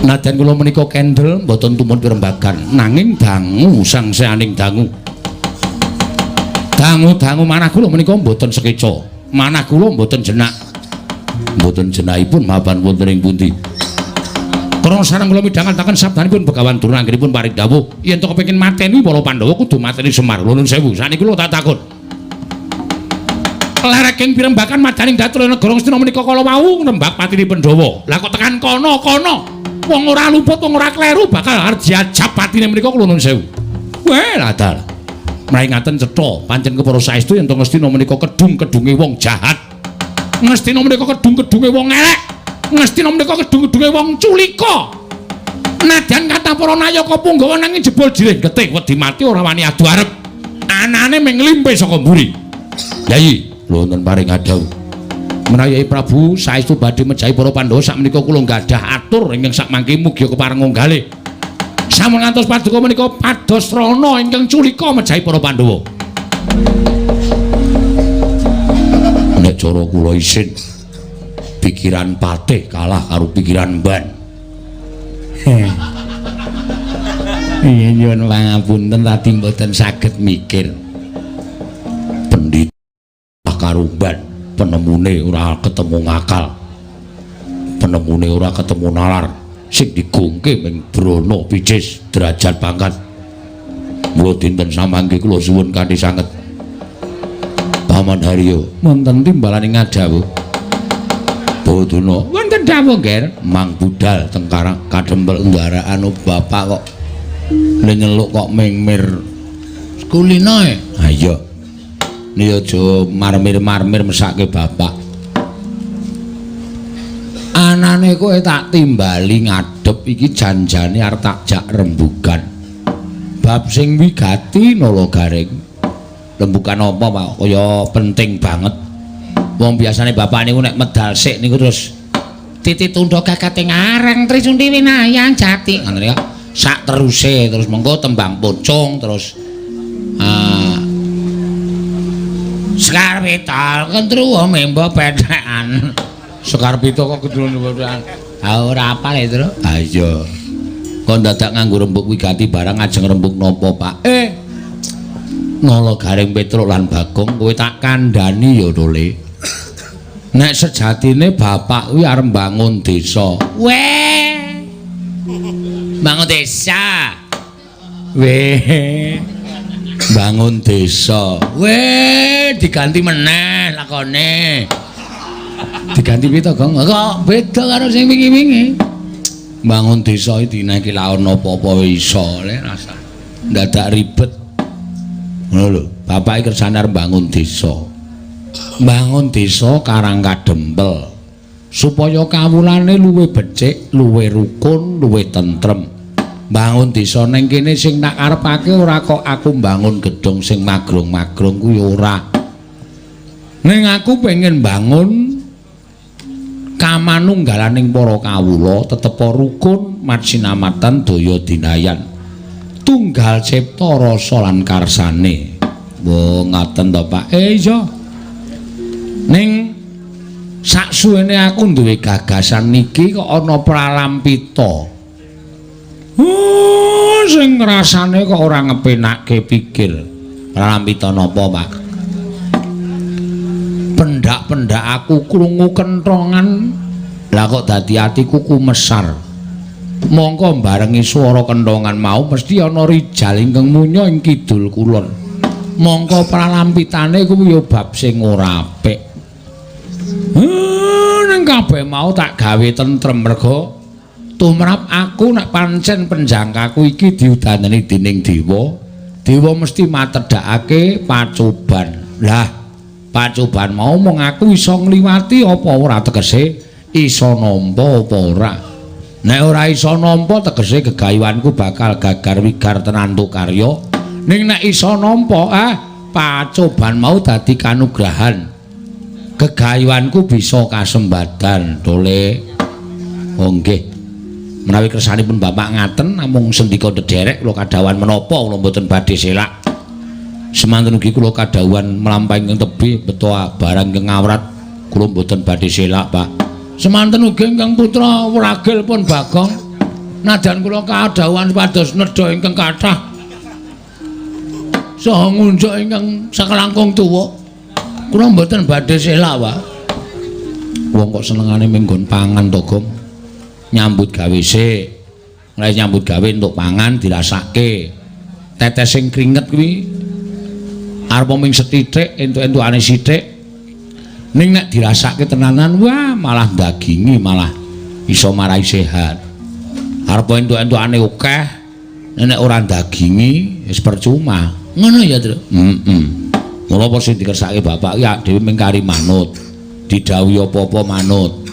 Nadyan kula menika kendel mboten tumut pirembagan nanging dangu sangseaning dangu. Dangu-dangu manah kula menika mboten sekeca. Manah kula mboten jenak. Mboten jenakipun mapan wonten ing pundi. Krana sareng kula midhangetaken sabdanipun Begawan Durna anggenipun paring dawuh yen to kepengin mateni para Pandhawa kudu mateni Semar. Nuwun sewu. Saniki kula tak takon. Lereking pirembagan madaning Datur negara Ngastina menika kala wau nembak patine Pandhawa. Lah kok tekan kono wong ora luput wong ora kleru bakal arep diajab patine menika kula nuwun sewu. Weh ladal. Mraingaten cetha pancen kepara saestu yen to Ngastina menika kedung-kedunge wong jahat. Ngastina menika kedung-kedunge wong elek. Ngastina menika kedung-kedunge wong culika. Nadyan kathah para nayaka punggawa nanging jebul jiring getih wedi mati ora wani adu arep. Anane mung nglimpe saka mburi. Yayi, wonten paring adhau. Menawi Prabu saestu badhe mejahi para Pandhawa sakmenika kula nggadah atur ingkang sakmangke mugi kepareng nggalih. Sampun ngantos paduka menika pados rana ingkang culika mejahi para Pandhawa. Nek cara kula isin pikiran patih kalah karo pikiran ban. Iya nyuwun pangapunten tadi mboten saged mikir. Pendhita karo ban penemune ora ketemu ngakal. Penemune ora ketemu nalar. Sing digungke ming brana picis derajat pangkat. Mula dinten samangke kula suwun kanthi sanget. Paman Haryo, wonten timbalane ngadhawuh. Boduna, wonten dawuh nggih, Mang Budal tengkarang kadempel ndaraan bapak kok nyeluk kok mingmir kulino e. Ha iya. Ni aja marmir-marmir mesake bapak. Anane kowe tak timbali ngadep iki janjane arep tak jak rembugan. Bab sing wigati nala garing. Rembugan apa, Pak? Kaya penting banget. Wong biasane bapak niku nek medal sik niku terus titi tundha gagate ngareng Trisundi Winayang Jati. Ngoten ya. Sak teruse terus mengko tembang pocong terus Sekar Pita kentruwo membo pethekan. Sekar Pita kok kentruwo pethekan. Ha ora apal e, Tru? Ha iya. Kok dadak nganggo rembug wigati barang ajeng rembug napa, Pak? Nala Garing Petruk lan Bagong kowe tak kandhani ya, Tole. Nek sejatine bapak kuwi arep bangun desa. Weh. Bangun desa. Weh. Bangun desa. Weh, diganti meneh lakone. Diganti pita, Gong? Kok beda karo sing wingi-wingi. Bangun desa iki dineki laon apa-apa iso le rasa. Ndadak ribet. Ngono lho, bapak iki kersane arep bangun desa. Bangun desa karang kadempel. Supaya kawulane luwih becik, luwih rukun, luwih tentrem. Bangun desa ning kene sing tak karepake ora kok aku bangun gedung sing magrong-magrong kuwi ora. Ning aku pengen bangun kamanunggalaning para kawula tetep rukun matsinamatan daya dinayan. Tunggal cipta rasa lan karsane. Wo ngaten to, Pak. Iya. Ning saksuwene aku duwe gagasan niki kok ana pralampita. Sing rasane kok ora ngepenakke pikir. Pralampita napa, Pak? Pendak-pendak aku krungu kenthongan. Lah kok dadi atiku kumesar. Mongko barengi swara kenthongan mau mesti ana rijal ingkang munya ing kidul kulon. Mongko pralampitane kuwi ya bab sing ora apik. Ning kabeh mau tak gawe tentrem merga tumrap aku nek pancen penjangkaku iki diudanani dening dewa. Dewa mesti matedhakake pacoban. Lah, pacoban mau mung aku iso ngliwati apa ora tegese iso nampa apa ora. Nek ora iso nampa tegese gegayuhanku bakal gagar wigar tenantu karya. Ning nek iso nampa pacoban mau dadi kanugrahan. Gegayuhanku bisa kasembadan, Tole. Oh nggih. Menawi kersanipun Bapak ngaten namung sendika dederek kula kadhawan menapa kula mboten badhe selak. Semanten ugi kula kadhawuhan mlampahi ing tebih beto barang ing ngawrat kula mboten badhe selak, Pak. Semanten ugi ingkang putra Wragil pun Bagong Najan kula kadhawuhan supados nedha ingkang kathah saha ngunjuk ingkang sakelangkung tuwa. Kula mboten badhe selak, Pak. Wong kok senengane minggon pangan to, Gong. Nyambut gawe sik. Mulai nyambut gawe entuk pangan dirasake. Tetes sing kringet kuwi arep ming sethithik entuk-entukane sithik. Ning nek dirasake tenanan, wah malah dagingi malah iso marai sehat. Arep entuk-entukane akeh, nek ora dagingi wis percuma. Ngono ya, Tru? Mula apa sing dikersake bapak ya dhewe mingkari manut. Didhawuhi apa-apa manut.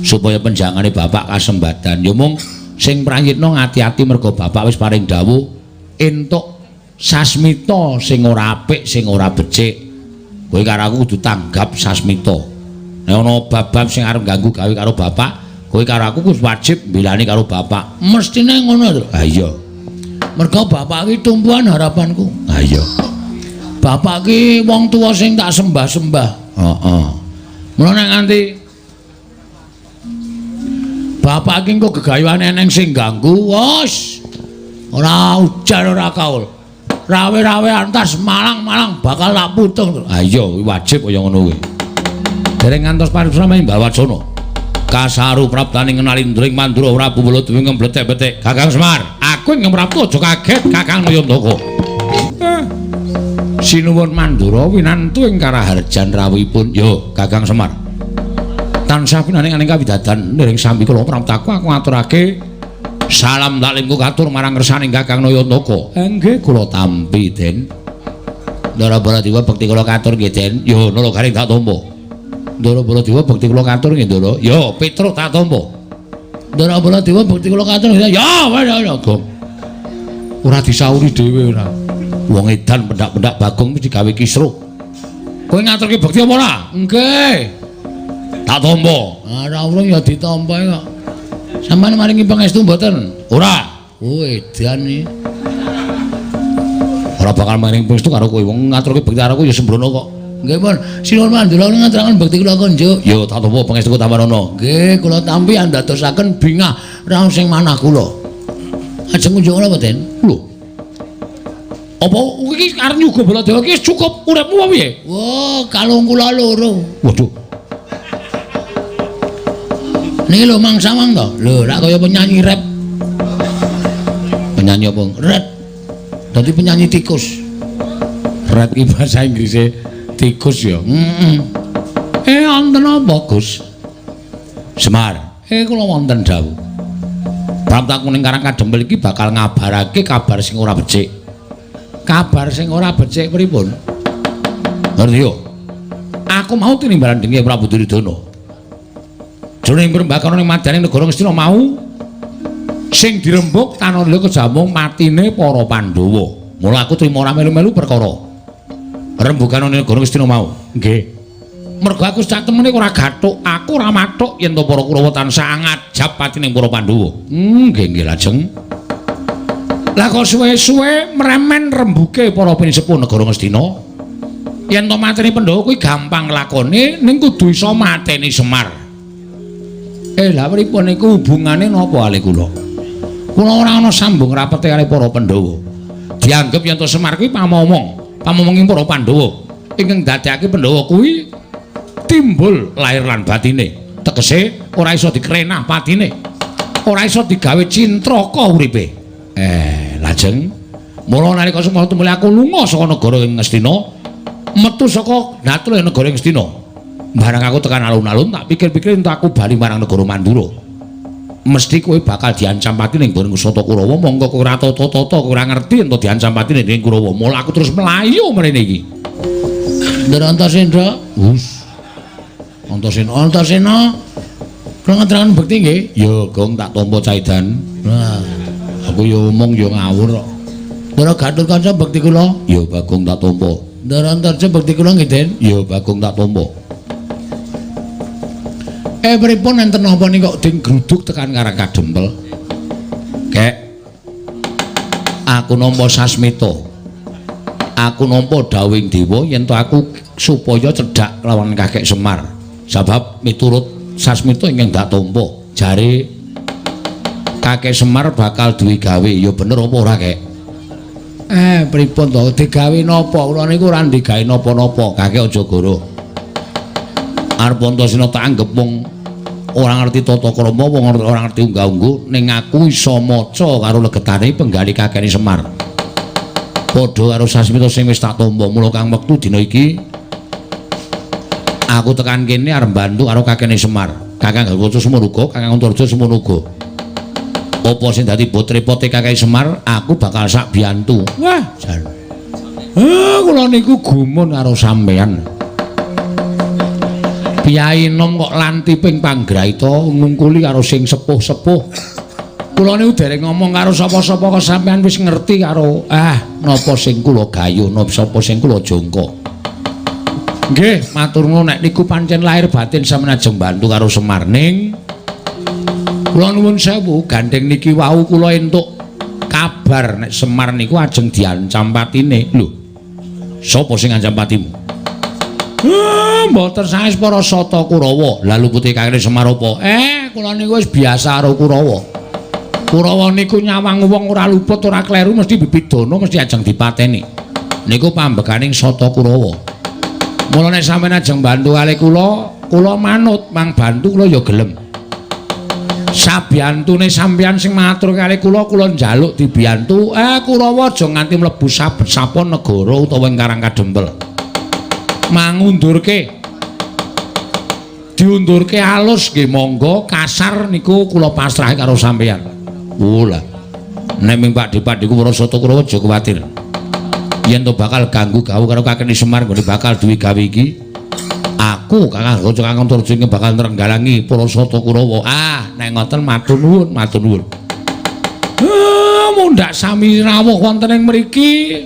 Supaya penjangane bapak kasembadan. Ya mung sing prayitna ngati-ati mergo bapak wis paring dawuh entuk sasmita sing ora apik, sing ora becik. Kowe karo aku kudu tanggap sasmita. Nek ana bab-bab sing arep ganggu gawe karo bapak, kowe karo aku kudu wajib mbelani karo bapak. Mestine ngono to. Ha iya. Mergo bapak iki tumpuan harapanku. Ha iya. Bapak ki wong tuwa sing tak sembah-sembah. Heeh. Mula nek nganti bapak ki engko gegayuhan eneng sing ganggu, wos. Ora ujan ora kaul. Rawe-rawe antas malang-malang bakal tak putung. Ha iya, wajib kaya ngono kuwi. Dereng ngantos paripurna Mbah Wacana. Kasaru praptane ngenalindring Mandura Prabu Baladewa ngembletek-betek. Kakang Semar, aku ing Prabu aja kaget Kakang Nayantaka. Sinuwun Mandura winantu ing karaharjan rawuhipun. Yo, Kakang Semar. Tansah pinaning kawidadan ndereng sami kula praptaku aku ngaturake salam taklimku katur marang ngersaning Kakang Nayantaka. Nggih kula tampi, Den. Ndara Baladewa bekti kula katur nggih, Den. Yo, nula garing tak tampa. Ndara Baladewa bekti kula katur nggih, Ndara. Yo, Petruk tak tampa. Ndara Baladewa bekti kula katur nggih. Ya, Gong. Ora disauri dhewe ora. Wong edan pendak-pendak Bagong mesti digawe kisruh. Kowe ngaturke bekti apa ora? Nggih. Tak tampa. Ora urung ya ditampa kok. Sampeyan maringi pangestu mboten? Ora. Oh, edan iki. Ora bakal maring pangestu karo kowe. Wong ngaturke bekti karo kowe ya sembrono kok. Nggih, Pun. Sinuwun Mandura ngaturaken bekti kula konjuk. Yo, tak tampa pangestu Tamarana. Nggih, kula tampi andadosaken bingah raos sing manah kula. Ajeng unjuk napa, Den? Lho. Apa iki arep nyuga Baladewa iki cukup uripmu apa piye? Wah, kalung kula loro. Waduh. Niki lho Mang Sawang to. Lho, rak kaya penyanyi rap. Penyanyi apa? Rap. Dadi penyanyi tikus. Rap iki bahasa Inggrise tikus ya. Wonten apa, Gus? Semar. Kula wonten dawuh. Praptaku ning Karang Kadempel iki bakal ngabarake kabar sing ora becik. Kabar sing ora becik pripun? Ngerti yo. Aku mau tinimbalan denge Prabu Duryudana. Jroning perembakana ning madyaning negara Ngastina mau sing dirembuk tanala kejamung matine para Pandhawa. Mula aku trima ora melu-melu perkara rembukan ning negara Ngastina mau. Nggih. Mergo aku sak temene ora gathuk, aku ora mathuk yen to para Kurawa tansah ngajab patining para Pandhawa. Nggih lajeng. Lah kok suwe-suwe mremen rembuke para pinisepuh negara Ngastina. Yen to mateni Pandhawa kuwi gampang lakone ning kudu iso mateni Semar. Lah pripun niku hubungane napa ale kula? Kula ora ana sambung rapete kali para Pandhawa. Dianggep yen to Semar kuwi pamomonging para Pandhawa. Ingkang dadekake Pandhawa kuwi timbul lahir lan batine. Tegese ora iso dikrenah patine. Ora iso digawe cintraka uripe. Lajeng mula nalika semana tumuli aku lunga saka negara Ngastina, metu saka Natul negara Ngastina. Barang aku tekan alun-alun tak pikir-pikir entuk aku bali marang negara Mandura. Mesti kowe bakal diancam pati ning Bareng Kusata Kurawa, monggo kowe ora tata-tata ora ngerti ento diancam pati ning Kurawa. Mula aku terus mlayu mrene iki. Ndara Antasena. Antasena. Kula ngaturaken bekti nggih. Ya, Gong tak tampa caidan. Nah, aku ya omong ya ngawur kok. Ndara Gathotkaca bekti kula. Ya, Bagong tak tampa. Ndara Antarja bekti kula nggih, Den. Ya, Bagong tak tampa. Pripun enten napa nika kok ding gruduk tekan Karang Kadempel? Kek. Aku nampa sasmita. Aku nampa dawuhing dewa yen to aku supaya cedhak lawan Kakek Semar. Sebab miturut sasmita ingkang dak tampa, jare Kakek Semar bakal duwe gawe ya bener apa ora kek? Pripun to digawe napa? Kula niku ora digawe napa-napa, Kakek aja goro. Arep Antasena tak anggap wong ora ngerti tata krama, wong ora ngerti unggah-ungguh ning aku iso maca karo legetane penggali Kakek Semar. Padha karo Sasmita sing wis tak tampa, mula kang wektu dina iki aku tekan kene arep bantu karo Kakek Semar. Kakang Garwaca semono uga, Kakang Antarja semono uga. Apa sing dadi bot-repote Kakek Semar, aku bakal sak biantu. Wah, jan. Kula niku gumun karo sampean. Piyai Nom kok lantiping panggraita ngungkuli karo sing sepuh-sepuh. Kula niku dereng ngomong karo sapa-sapa kok sampean wis ngerti karo napa sing kula gayuh, napa sapa sing kula jangka. Nggih, matur nuwun nek niku pancen lahir batin sampeyan ajeng bantu karo Semar ning kula nuwun sewu, gandeng niki wau kula entuk kabar nek Semar niku ajeng diancam patine. Lho. Sapa sing ngancam patimu? Mboten sanes para Sata Kurawa. Lah lupute Kakek Semar apa? Kula niku wis biasa karo Kurawa. Kurawa niku nyawang wong ora luput, ora kleru mesti bibidana, mesti ajeng dipateni. Niku pambekaning Sata Kurawa. Mula nek sampeyan ajeng bantu kalih kula manut, mang bantu kula ya gelem. Sabiantune sampeyan sing matur kalih kula njaluk dibiyantu. Kurawa aja nganti mlebu sabet-sapon negara utawa ing Karang Kadempel. Mangundurke. Diundurke alus nggih monggo, kasar niku kula pasrahe karo sampeyan. Lah. Nek ming Pakde-pakde ku para Sata Kurawa aja kuwatir. Yen to bakal ganggu gawe karo Kakek Semar nggone bakal duwe gawe iki. Aku Kakang Garwaca Kakang Antarja bakal nrenggalangi para Sata Kurawa. Nek ngoten matur nuwun, matur nuwun. Mundhak sami rawuh wonten ing mriki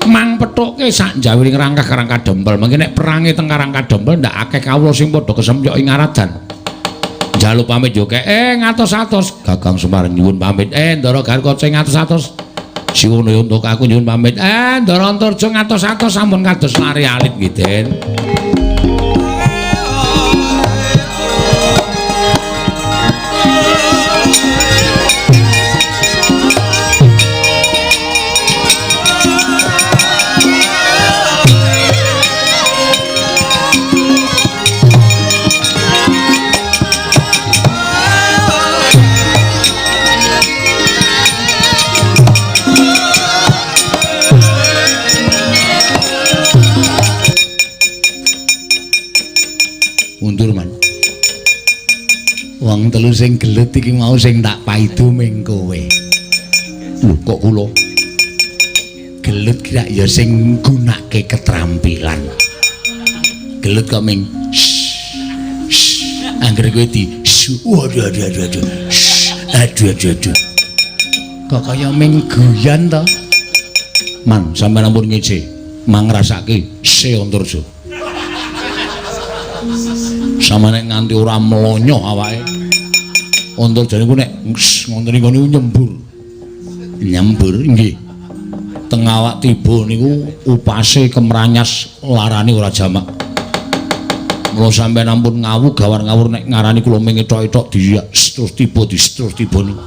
mang pethuke sak jawining rangkah Karang Kadempel. Mengki nek perange teng Karang Kadempel ndak akeh kawula sing padha kesempyok ing ngaradan. Njaluk pamit yo kek ngatos-atos Kakang Semar nyuwun pamit. Ndara Garwaca ngatos-atos. Siwono untuk aku nyuwun pamit. Ndara Antarja ngatos-atos sampun kados lari alit nggih, Den. Wong telu sing gelut iki mau sing tak paidu ming kowe. Lho kok kula gelut kira ya sing nggunakake ketrampilan. Gelut kok ming anggere kowe di aduh. Kok kaya ming guyon to. Man sampeyan ampun ngece, mang ngrasake se Antarja. Samane nganti ora mlonyo awake. Antarja niku nek ngoten niku nyembur nggih. Teng awak tiba niku upase kemranyas larane ora jamak. Mula sampeyan ampun ngawu gawar-ngawur nek ngarani kula mengetok-etok terus tiba niku.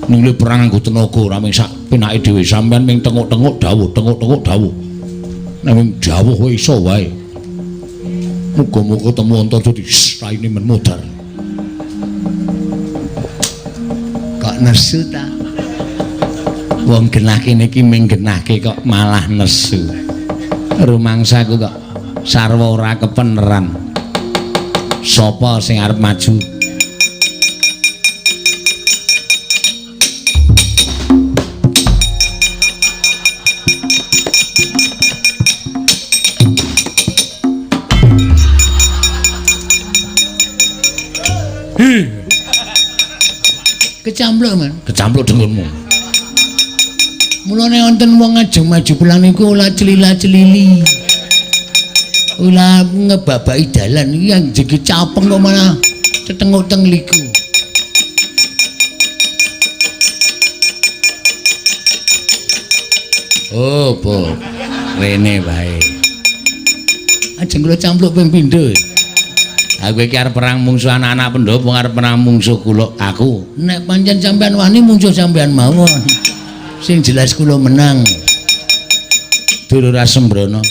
Nule perang nganggo tenaga ora mung sak penake dhewe sampeyan ming tenguk-tenguk dawuh. Nek ming dawuh wae iso wae. Muga-muga temu Antarja disraine men modar. Kok nesu ta? Wong genahke niki ming genahke kok malah nesu. Rumangsaku kok sarwa ora kepeneran. Sapa sing arep maju? Kecampluk man. Kecampluk dengunmu. Mulane wonten wong ajeng maju pulang niku ora celila-celili. Ora ngebabaki dalan iki yang jegi capeng kok malah cetenguk-teng liku. Oh, po. Rene bae. Ajeng kula campluk ping pindho. Aku iki arep perang mungsuh anak-anak pendopo arep perang mungsuh kula aku. Nek pancen sampean wani mungsuh sampean mawon. Sing jelas kula menang. Dur ora sembrono.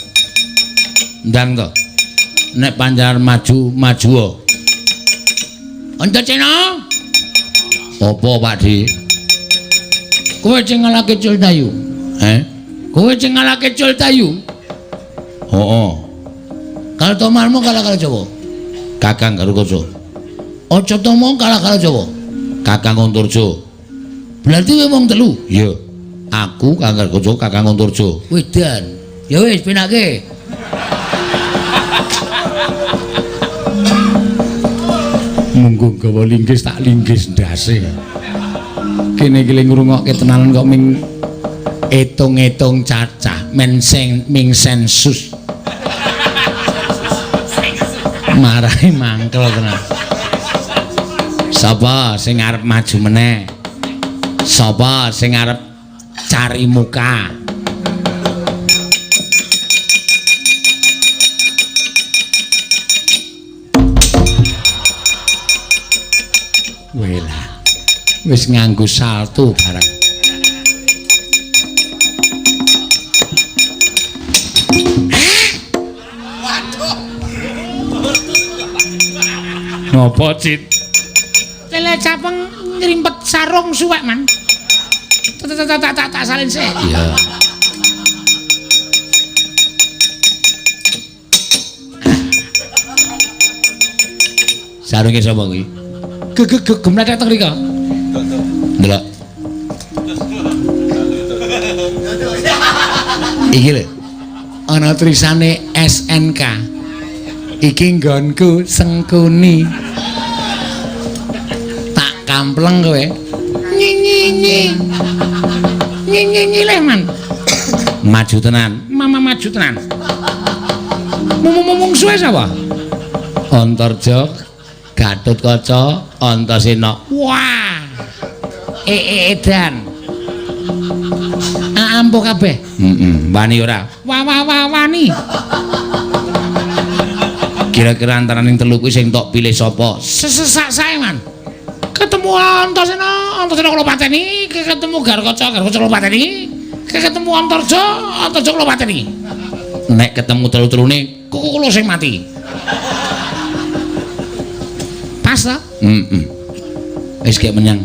Ndang to. Nek pancen maju wae. Antasena. Apa Pakde? Kowe sing ngalahke Cultayu. Kowe sing ngalahke Cultayu. Heeh. Kal Tomarmo kalah karo Jawa. Kakang karo Koco. Aja Tomo kalah karo Jawa. Kakang Unturjo. Berarti kowe wong telu. Iya. Aku Kakang Koco, Kakang Unturjo. Wedan. Ya wis penake. Munggo gawa linggis tak linggis ndase. Kene iki ngrungokke tenanan kok ming etung-etung cacah ming sensus. Marahi mangkel tenan. Sapa sing arep maju meneh? Sapa sing arep cari muka? Wela. Wis nganggo salto barang. Ngopo, Cit? Lele capeng ngrimpet sarung suwek, Man. Tak salin sik. Iya. Sarunge sapa kuwi? Gemletek teng mriko. Ndelok. Iki lho. Ana tulisane SNK. Iki nggonku Sengkuni. Tak kampleng kowe. Nyi. Nyi le, Man. Maju tenan. Mama maju tenan. Mung suwe sapa? Antarja, Gatotkaca, Antasena. Wah. Edan. Ampuh kabeh. Wani ora? Wani. Kira-kira antaraning telu kuwi sing tok pilih sapa? Sesak sae, Man. Ketemu Antasena kula pateni, ketemu Garkaca kula pateni, ketemu Antarja kula pateni. Nek ketemu telu-telune Kula sing mati. Pas ta? Wis gek menyang.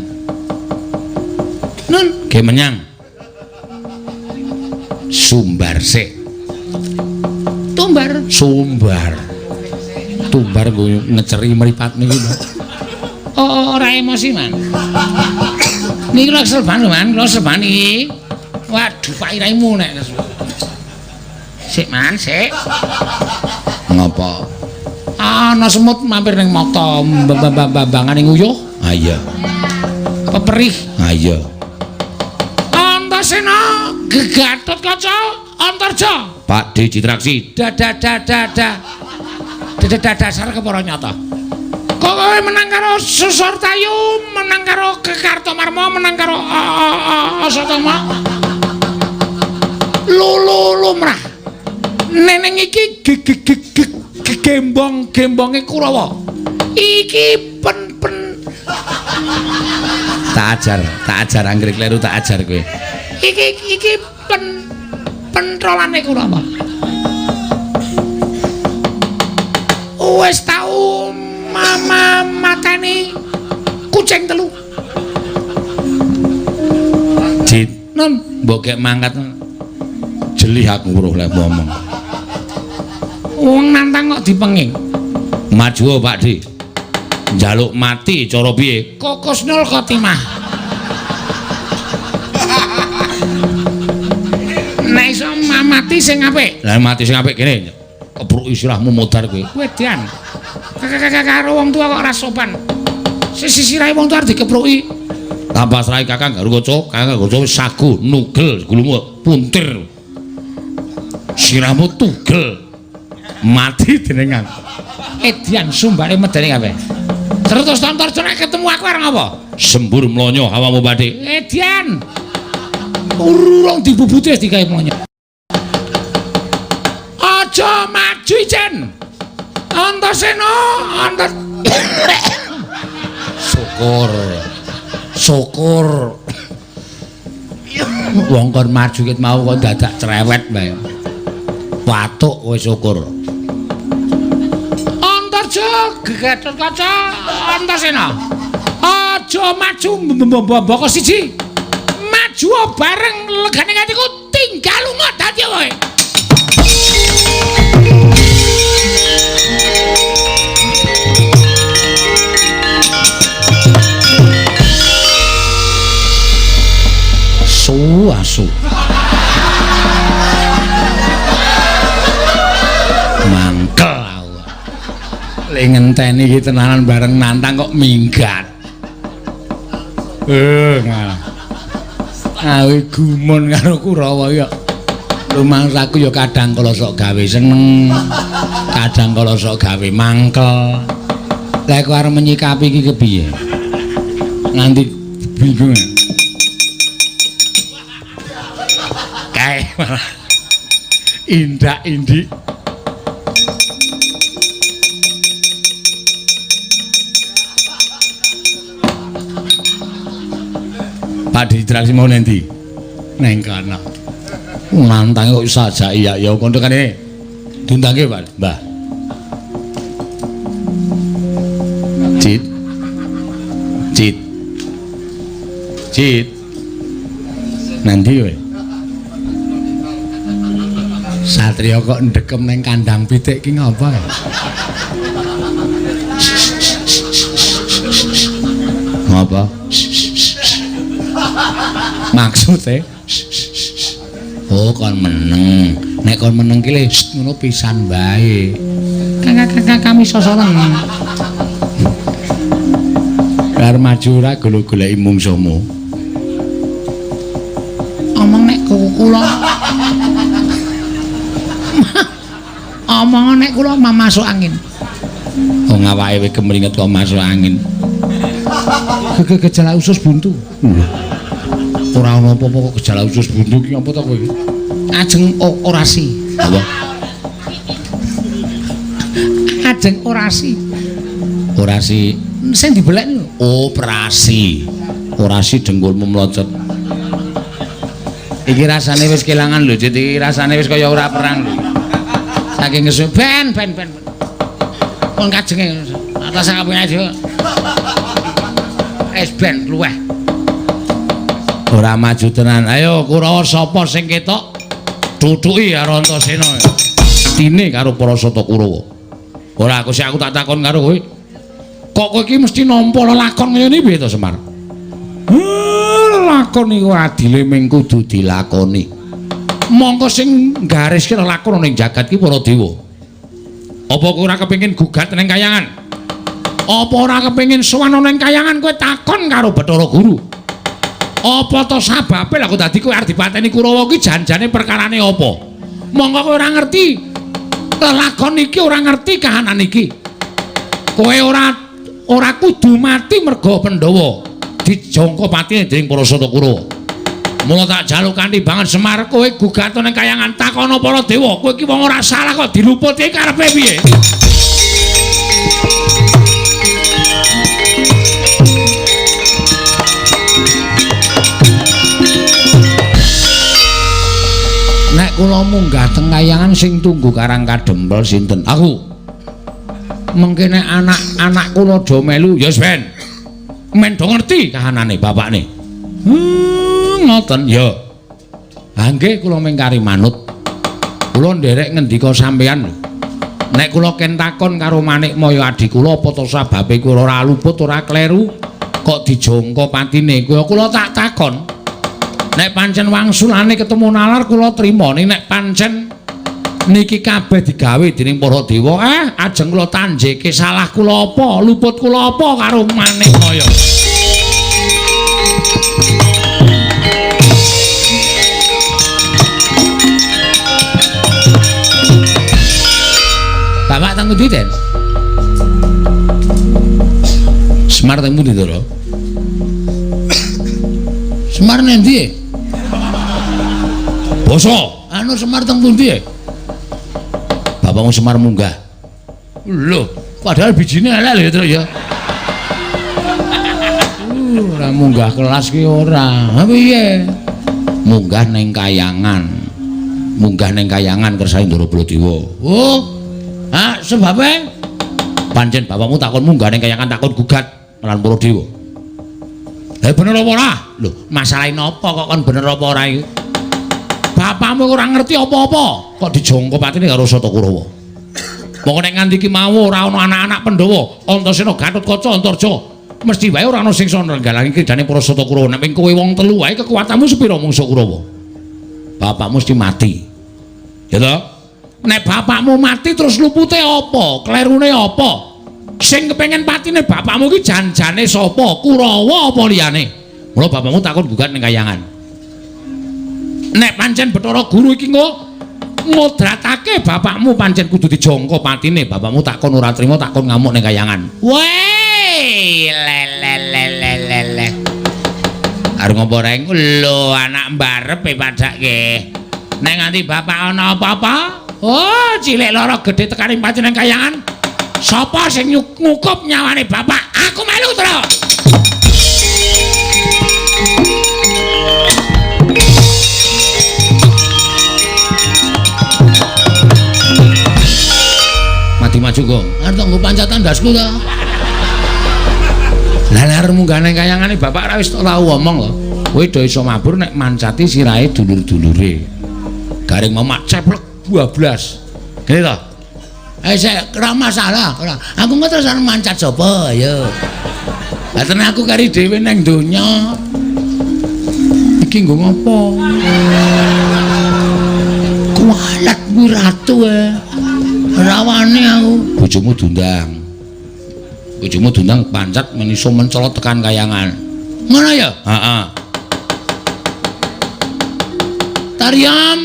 Nun, Gek menyang. Sumbar sik. Tumbar. Tumbar nggo ngeceri mripat niki. Oh, ora emosi, Man. Niki lho serban, Man. Kula serban iki. Waduh, Pak Iraimu nek. Sik, Man, sik. Ngapa? Ana semut mampir ning mata bambangane nguyuh. Ah iya. Peperih. Ah iya. Antasena, Gatotkaca, Antarja. Pakde Citraksi. Dasar kepara nyata. Kok kowe menang karo Susortayu, menang karo Kartomarma, menang karo Asatama. Lumrah. Neneng iki gembonge Kurawa. Iki pen Tak ajar anggere kleru tak ajar kowe. Iki pentrolane Kurawa. Wis tau mateni kucing telu. Jit, Nun, mbok gek mangkat jelih aku weruh lek ngomong. wong nantang kok dipenging. Maju Pakde. Njaluk mati cara piye? Kokosnul Khotimah. Nek iso mati sing apik. Lah mati sing apik kene. Kebruk isirahmu modar kowe. Wedan. Karo wong tua kok ora sopan. Sisirahe wong tua dikepruki. Tanpa serai Kakang Garkaca wis sagu, nugel, gulumu puntir. Sirahmu tugel. Mati deningan. Edian sumbare medeni kabeh. Terus Antarja nek ketemu aku arep ngapa? Sembur mlonyo awamu Pakde. Edian. Urung dibubuti wis digawe mlonyo. Aja maju Ijen. Antasena, Syukur. Wong kon maju ket mau kok dadak cerewet bae. Watuk kowe syukur. Antarja Gatot Kaca Antasena. Aja maju mboko siji. Maju bareng legane katiku tinggal lunga dadi kowe. Asu. Mangkel aku. Lek ngenteni iki tenanan bareng nantang kok minggat. Ngalah. Awe gumun karo Kurawa ya. Rumangsaku ya kadang kala sok gawe seneng, kadang kala sok gawe mangkel. Lek kowe arep menyikapi iki kepiye? Nganti bingung. Indak indik Pak ditraksi mau nanti neng kana nantang kok saja iya ya kono kene diundangke Pak Mbah Cit nanti we Satria kok ndekem neng kandang pitik ki ngapa? Ngapa? Maksudnya? Oh kon meneng. Nek kon meneng ki le ngono pisan bae. Kakak kami sosolen. Lar maju ora golek-goleki mungsuhmu. Omong nek kula omong nek kula masuk angin. Oh ngawake kowe kemringet kok masuk angin. Gejala usus buntu. Ora ana apa-apa kok gejala usus buntu ki apa to kowe? Ajeng orasi. Apa? Ajeng orasi. Orasi sing dibelek niku. Operasi. Orasi dengkulmu mlocot. Iki rasane wis kelangan lho, jadi rasane wis kaya ora perang lho. Saking ngesu ben. Kon kajenge atas kabeh aja. Es ben luweh. Ora maju tenan. Ayo Kurawa sapa sing ketok? Duduki karo Antasena. Dine karo Parasata Kurawa. Ora aku sik aku tak takon karo kowe. Kok kowe iki mesti nampa lakon ngene piye to Semar? Lakon iku adile mung kudu dilakoni. Mongko sing gariske lakon ning jagat ki para dewa. Apa kowe ora kepengin gugat ning kayangan? Apa ora kepengin sowan ning kayangan kowe takon karo Bathara Guru? Apa to sababe lha kok dadi kowe arep dipateni Kurawa ki janjane perkarane apa? Mongko kowe ora ngerti lakon iki, ora ngerti kahanan iki. Kowe ora kudu mati merga Pandhawa dijangka patine dening Parasata Kurawa. Mula tak jaluk kanthi banget Semar kowe gugato ning kayangan takono para dewa kowe iki wong ora salah kok diluputi karepe piye? Nek kula munggah teng kayangan sing tunggu karang kadempel sinten? Aku. Mengkene anak-anak kula do melu ya wis ben. Men do ngerti kahanane bapakne. Ngoten ya. Ha nggih kula mingkari manut. Kula nderek ngendika sampeyan lho. Nek kula ken takon karo Manikmaya adik kula apa to sababe kula ora luput ora kleru kok dijangka patine kula tak takon. Nek pancen wangsulane ketemu nalar kula trima ning nek pancen niki kabeh digawe dening para dewa ajeng kula tanjeke salah kula apa luput kula apa karo Manikmaya. Bapak teng pundi, Den? Semar teng pundi, Doro? Semar nang ndi? Basa. Anu Semar teng pundi? Bapakmu Semar munggah. Lho, padahal bijine elek lho ya, Tru ya. Ora munggah kelas ki ora. Ha piye? Munggah ning kayangan. Munggah ning kayangan kersane Ndara Baladewa. Oh. Ha, sebabe pancen bapakmu takon munggah ning kayangan takon gugat lan Baladewa. Bener apa ora? Lho, masalahe napa kok kon bener apa ora iki? Bapakmu ora ngerti apa-apa, kok dijongko patine karo Sata Kurawa. Mongko nek nganti iki mau ora ana anak-anak Pandhawa, Antasena, Gatotkaca, Antarja, mesti wae ora ana sing iso nenggalangi kridane para Sata Kurawa. Nek kowe wong telu wae kekuatanmu sepira mungsa Kurawa? Bapakmu mesti mati. Ya toh? Nek bapakmu mati terus lupute apa? Klerune apa? Sing kepengin patine bapakmu ki janjane sapa? Kurawa apa liyane? Mula bapakmu takon gugat ning kayangan. Nek pancen Bathara Guru iki ngudratake bapakmu pancen kudu dijangka patine, bapakmu takon ora trima takon ngamuk ning kayangan. Wei, le. Arep ngopo reng? Lho, anak mbarepe padake. Nek nganti bapak ana apa-apa? Oh, cilik loro gedhe tekaning pancen ning kayangan. Sapa sing ngukup nyawane bapak? Aku melu, Tru. Maju kok. Arep nggo pancatan dasku ta. Lah arep munggah ning kayangane bapak ra wis tau omong lho. Kowe do iso mabur nek mancati sirahe dulur-dulure. Garing mamak ceplek 12. Ngene to? Sik ora masalah, ora. Aku ngerti terus mancat sapa, ayo. Lah tenan aku kari dhewe ning donya. Iki nggo ngopo? Kualat kuwi ratu rawani aku. Bojomu dundang pancat meniso mencolot tekan kayangan. Ngono ya? Heeh. Tariam.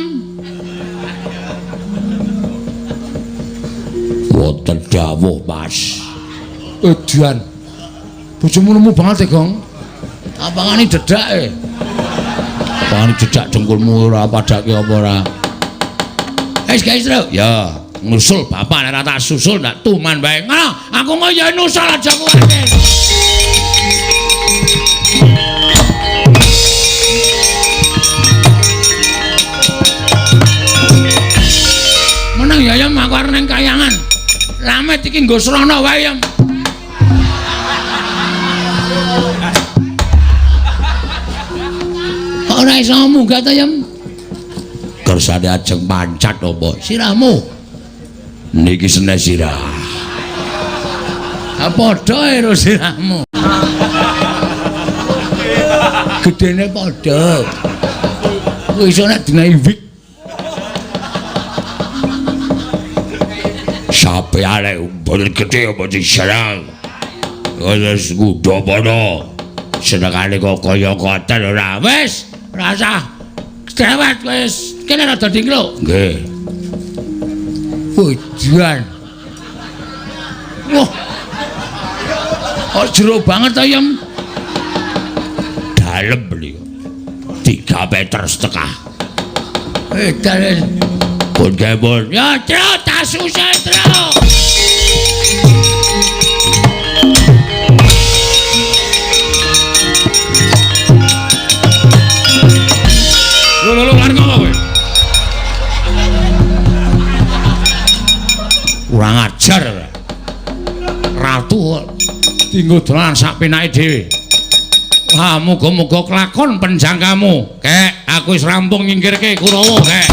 Wonten dawuh, Mas. Edian. Bojomu nemu banget ya, Gong. Apangane dedake? Apangane jedak dengkulmu ora padake apa ora? Guys, Tru. Ya. Ngusul bapak nek tak susul ndak tuman bae. Ngono, aku ngoyo nusul aja kuwate. Meneng ya Yam aku arep ning kayangan. Lamet iki nggo srana wae Yam. Ora iso munggah ta Yam? Kersane ajeng pancat apa? Sirahmu. Niki sene sirah. Padha karo sirahmu. Gedene padha. Kowe iso nek dinahi wik. Sapeane umpul gedhe apa diserang. Wis kudu padha. Senengane kok kaya koten ora. Wis, rasa cerewet wis. Kene rada dinglo. Nggih. Hujan. Wah. Kok jero banget ta, Yam? Dalem beli. 3 meter setengah. Dalem. Pun kebon. Ya, Tru, tak susah, Tru. Lo, lari ngomong kowe. Kurang ajar Ratu tinggo dolan sak penake dhewe. Wah, muga-muga kelakon penjangkamu. Kek, aku wis rampung nyingkirke Kurawa, kek.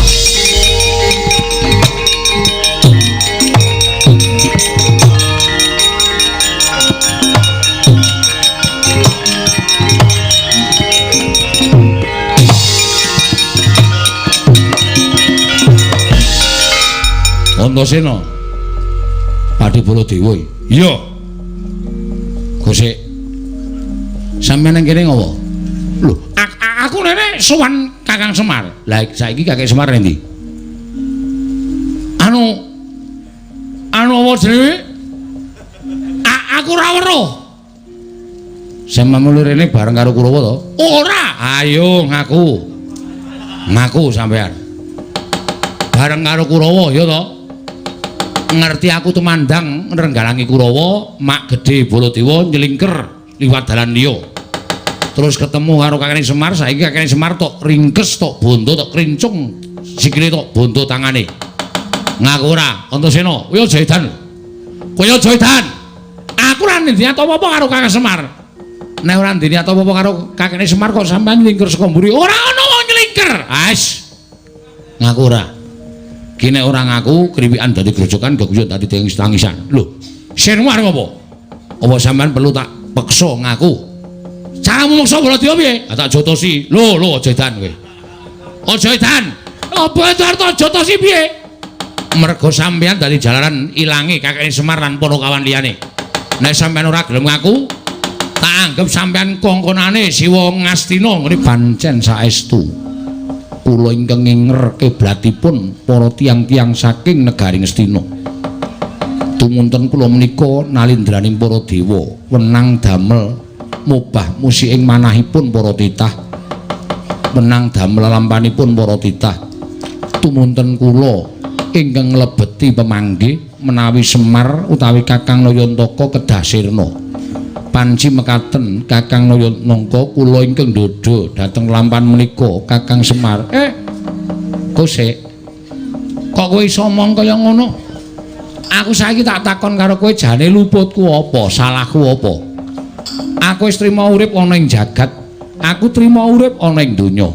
Antasena Pati Baladewa. Iya. Gosek. Sampeyan nang kene ngopo? Lho, aku rene sowan Kakang Semar. Lah saiki Kakang Semar endi? Anu apa jenenge? Aku ora weruh. Sampeyan rene bareng karo Kurawa to? Ora. Ayo ngaku. Ngaku sampeyan. Bareng karo Kurawa ya to? ngerti aku tumandang nrenggalangi Kurawa mak gedhe Baladewa nyelingker liwat dalan liya terus ketemu karo Kakang Semar saiki Kakang Semar tok ringkes tok bondo tok krincung sikile tok bondo tangane ngaku ora Antasena kowe aja edan aku ora ndeni apa-apa karo Kakang Semar nek ora ndeni apa-apa karo Kakang Semar kok sampean nyelingker saka mburi ora ana wong nyelingker ngaku ora ki nek ora ngaku kriwikan dadi grojokan geguyut dadi tangisan lho Semar ngopo apa sampean perlu tak peksa ngaku caramu maksa Baladewa piye tak jotosi lho aja edan kowe aja edan apa arep jotosi piye mergo sampean dadi jalaran ilange Kakang Semar lan para kawan liyane nek sampean ora gelem ngaku tak anggap sampean kongkonane Siwa Ngastina ngene pancen saestu kula ingkang nginger kiblatipun para tiang-tiang saking negari Ngastina tumunten kula menika nalindraning para dewa wenang damel mubah musiking manahipun para titah wenang damel lampanipun para titah tumunten kula ingkang nglebeti pemanggih menawi Semar utawi Kakang Nayantaka kedah sirna panci mekaten Kakang Nayantaka kula ingkang ndodho dhateng lampan menika Kakang Semar kosek kok kowe iso omong kaya ngono aku saiki tak takon karo kowe jane luputku apa salahku apa aku wis trima urip ana ing jagat aku trima urip ana ing donya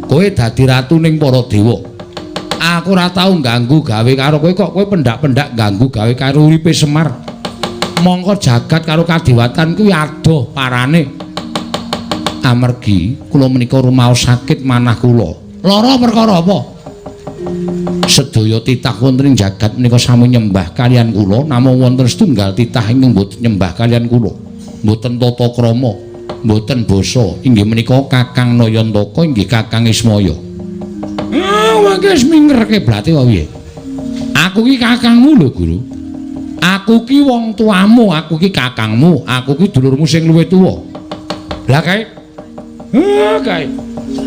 kowe dadi ratu ning para dewa aku ora tau ganggu gawe karo kowe kok kowe pendak-pendak ganggu gawe karo uripe Semar mongko jagat karo kadewatan kuwi adoh parane amargi kula menika rumaos sakit manah kula lara perkara apa sedaya titah wonten ing jagat menika sami nyembah kalian kula namung wonten setunggal titah ingkang mboten nyembah kalian kula mboten tata krama mboten basa inggih menika Kakang Nayantaka inggih Kakang Ismaya wae wis mingerke blate wae aku ki kakangmu lho Guru aku ki wong tuamu, aku ki kakangmu, aku ki dulurmu sing luwih tuwa. Lah kae. Kae.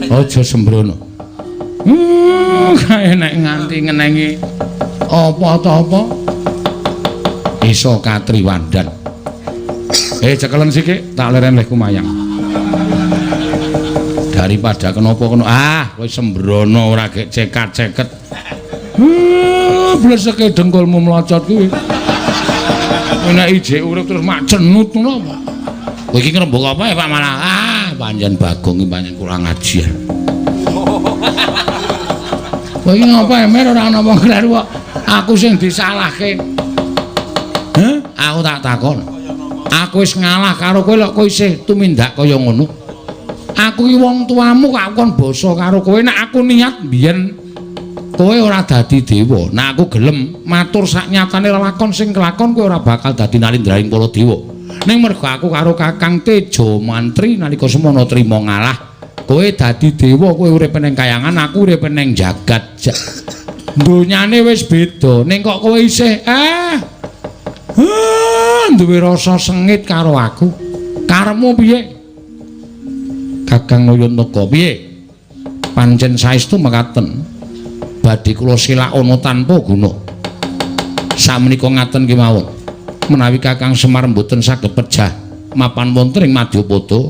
Aja sembrono. Kae nek nganti ngenengi apa-apa iso katriwandan. Cekelen sik tak leren leh kumayang. Daripada kenapa kono kowe sembrono ora gek cekat-ceket. Bleseke dengkulmu mlocot kuwi. Nek ijek urip terus mak cenut ngono apa? Kowe iki ngrembug apa ya Pak malah? Panjen Bagong iki panjen kurang ajar. Kowe iki ngapa emer ora ana wong kleru kok. Aku sing disalahke. Aku tak takon. Aku wis ngalah karo kowe lho kowe isih tumindak kaya ngono. Aku iki wong tuamu kok kon basa karo kowe nek aku niat biyen kowe ora dadi dewa. Nah aku gelem matur sak nyatane lakon sing kelakon kowe ora bakal dadi nalindraning para dewa. Ning mergo aku karo Kakang Tejo Mantri nalika semana trima ngalah, kowe dadi dewa, kowe urip ning kayangan, aku urip ning jagat. Donyane wis beda. Ning kok kowe isih duwe rasa sengit karo aku. Karepmu piye? Kakang Nayantaka piye? Pancen saestu mekaten. Badhe kula silak ana tanpa guna. Samenika ngaten kemawon. Menawi Kakang Semar mboten saged pejah mapan wonten ing Madyapada,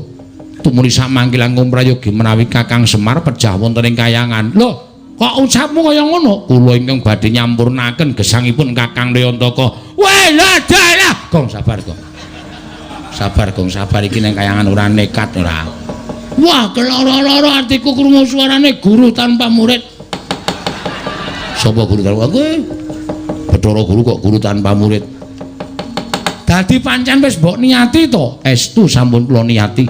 tumuli samangke langkung prayogi menawi Kakang Semar pejah wonten ing kayangan. Lho, kok ucapmu kaya ngono? Kula ingkang badhe nyampurnaken gesangipun Kakang Nayantaka. Weh, dalah. Gong sabar, Gong. Sabar, Gong, sabar iki ning kayangan ora nekat ora. Wah, keloro-loro atiku krungu suarane guru tanpa murid. Sapa guru tanpa murid? Bathara Guru kok guru tanpa murid. Dadi pancen wis mbok niati to? Estu sampun kula niati.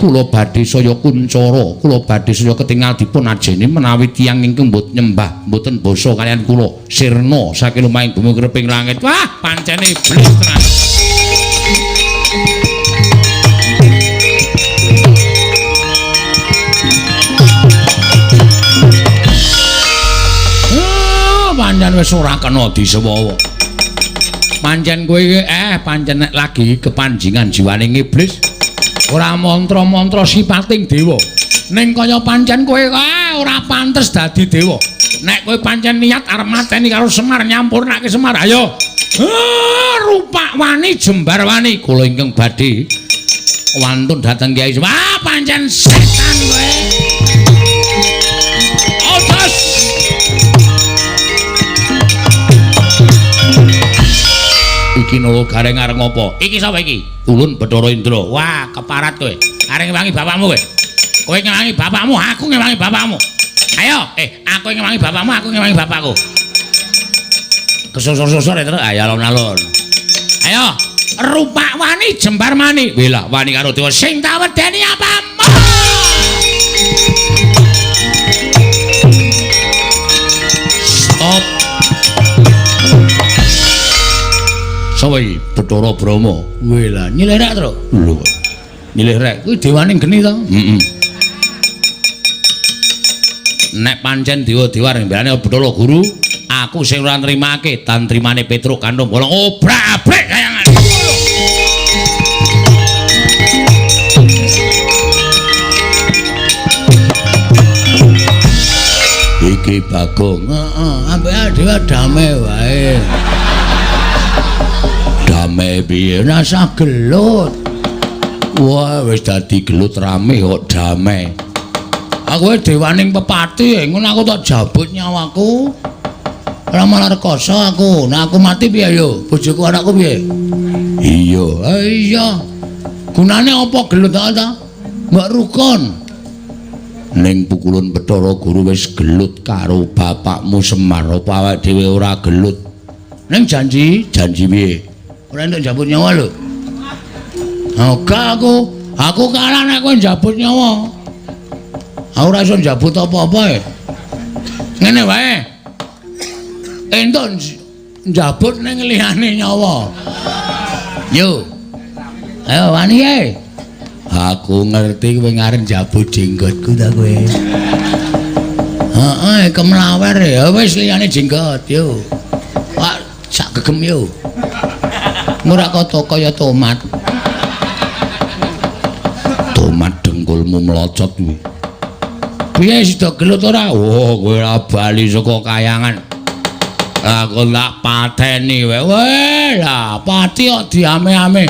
Kula badhe saya kuncara, kula badhe saya ketingal dipun ajeni menawi tiyang ingkang mboten nyembah, mboten basa kaliyan kula sirna saking lumahing bumi kreping langit. Wah, pancene iblis tenan. Pancen wis ora kena disewawa. Pancen kowe iki pancen nek lagi kepanjingan jiwaning iblis ora mantra-mantra sipating dewa. Ning kaya pancen kowe ora pantes dadi dewa. Nek kowe pancen niat arep mateni karo Semar nyampurnake Semar, ayo. Rupak wani jembar wani kula ingkang badhe wantun dhateng Kyai Semar. Ah, pancen setan kowe. Otos. Iki nolo gareng areng ngopo? Iki sapa iki? Ulun Bathara Indra. Wah, keparat kowe. Areng ngewangi bapakmu kowe. Kowe ngewangi bapakmu, aku ngewangi bapakmu. Ayo, aku ngewangi bapakmu, aku ngewangi bapakku. Kesosor-sosor terus ayo alon-alon. Ayo, rupak wani jembar mani. Wela wani karo dewa sing tak wedeni apamu. Stop. Sapa iki? Bathara Brahma. Wela nyilih rek terus. Lho. Nyilih rek kuwi dewaning geni to? Heeh. Nek pancen dewa-dewa rembarane Bathara Guru, aku sing ora nrimake tan trimane Petruk kandung bolong obrak-abrik kayangan. Iki Bagong. Heeh, ambek dewa damai wae. Damai piye rasa gelut. Wah, wis dadi gelut rame kok damai. Aku dewaning pepati, ngono aku tak jabut nyawaku. Ora malah rekoso aku. Nah aku mati piye yo? Bojoku anakku piye? Iya, iya. Gunane apa gelut ta? Mbak Rukun. Ning pukulun Bathara Guru wis gelut karo bapakmu Semar, apa awake dhewe ora gelut? Ning janji piye? Ora entuk jabut nyawa lho. Oga aku kalah nek kowe jabut nyawa. Aku ora iso njabut apa-apa. Ngene wae. Entuk njabut ning liyane nyawa. Yo. Ayo wani ae. Aku ngerti kowe ngarep njabut jenggotku ta kowe. Heeh, kemlawer ya wis liyane jenggot yo. Wak sak gegem yo. Ora kaya tomat. Tomat dengkulmu melocot kuwi. Piye sida gelut ora? Oh, kowe ora bali saka kayangan. Aku tak pateni wae. Weh, lah pati kok diame-ame.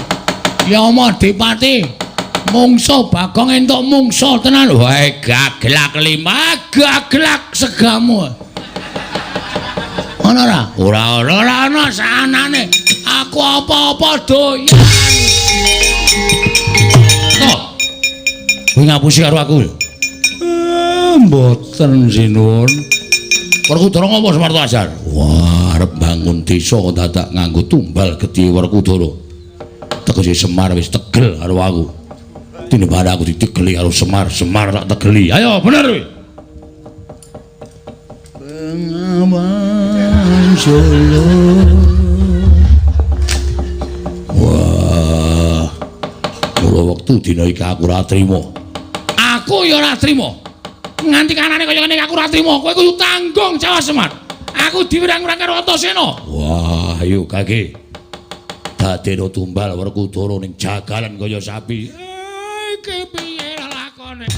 Ya omah dipati. Mungsuh Bagong entuk mungsuh tenan. Wae gaglak lima, gaglak segamu. Ana ora? Ora ana sanane. Aku apa-apa doyan. Toh. Kowe ngapusi karo aku. Mboten sinuwun. Werkudara ngapa Semarto Ajar? Wah, arep bangun desa dadak nganggo tumbal gedhe Werkudara. Tegese Semar wis tegel karo aku. Tinembane aku ditegeli karo Semar, Semar tak tegeli. Ayo bener kowe. Pengawan Solo. Wah. Mula wektu dina iki aku ora trima. Aku ya ora trima. Nganti kanane kaya ngene aku ora trima. Kowe kudu tanggung jawab Semar. Aku diwirang-wirang karo Antasena. Wah, ayo Kake. Dadeno tumbal Werkudara ning jagalan kaya sapi. Iki piye lakone?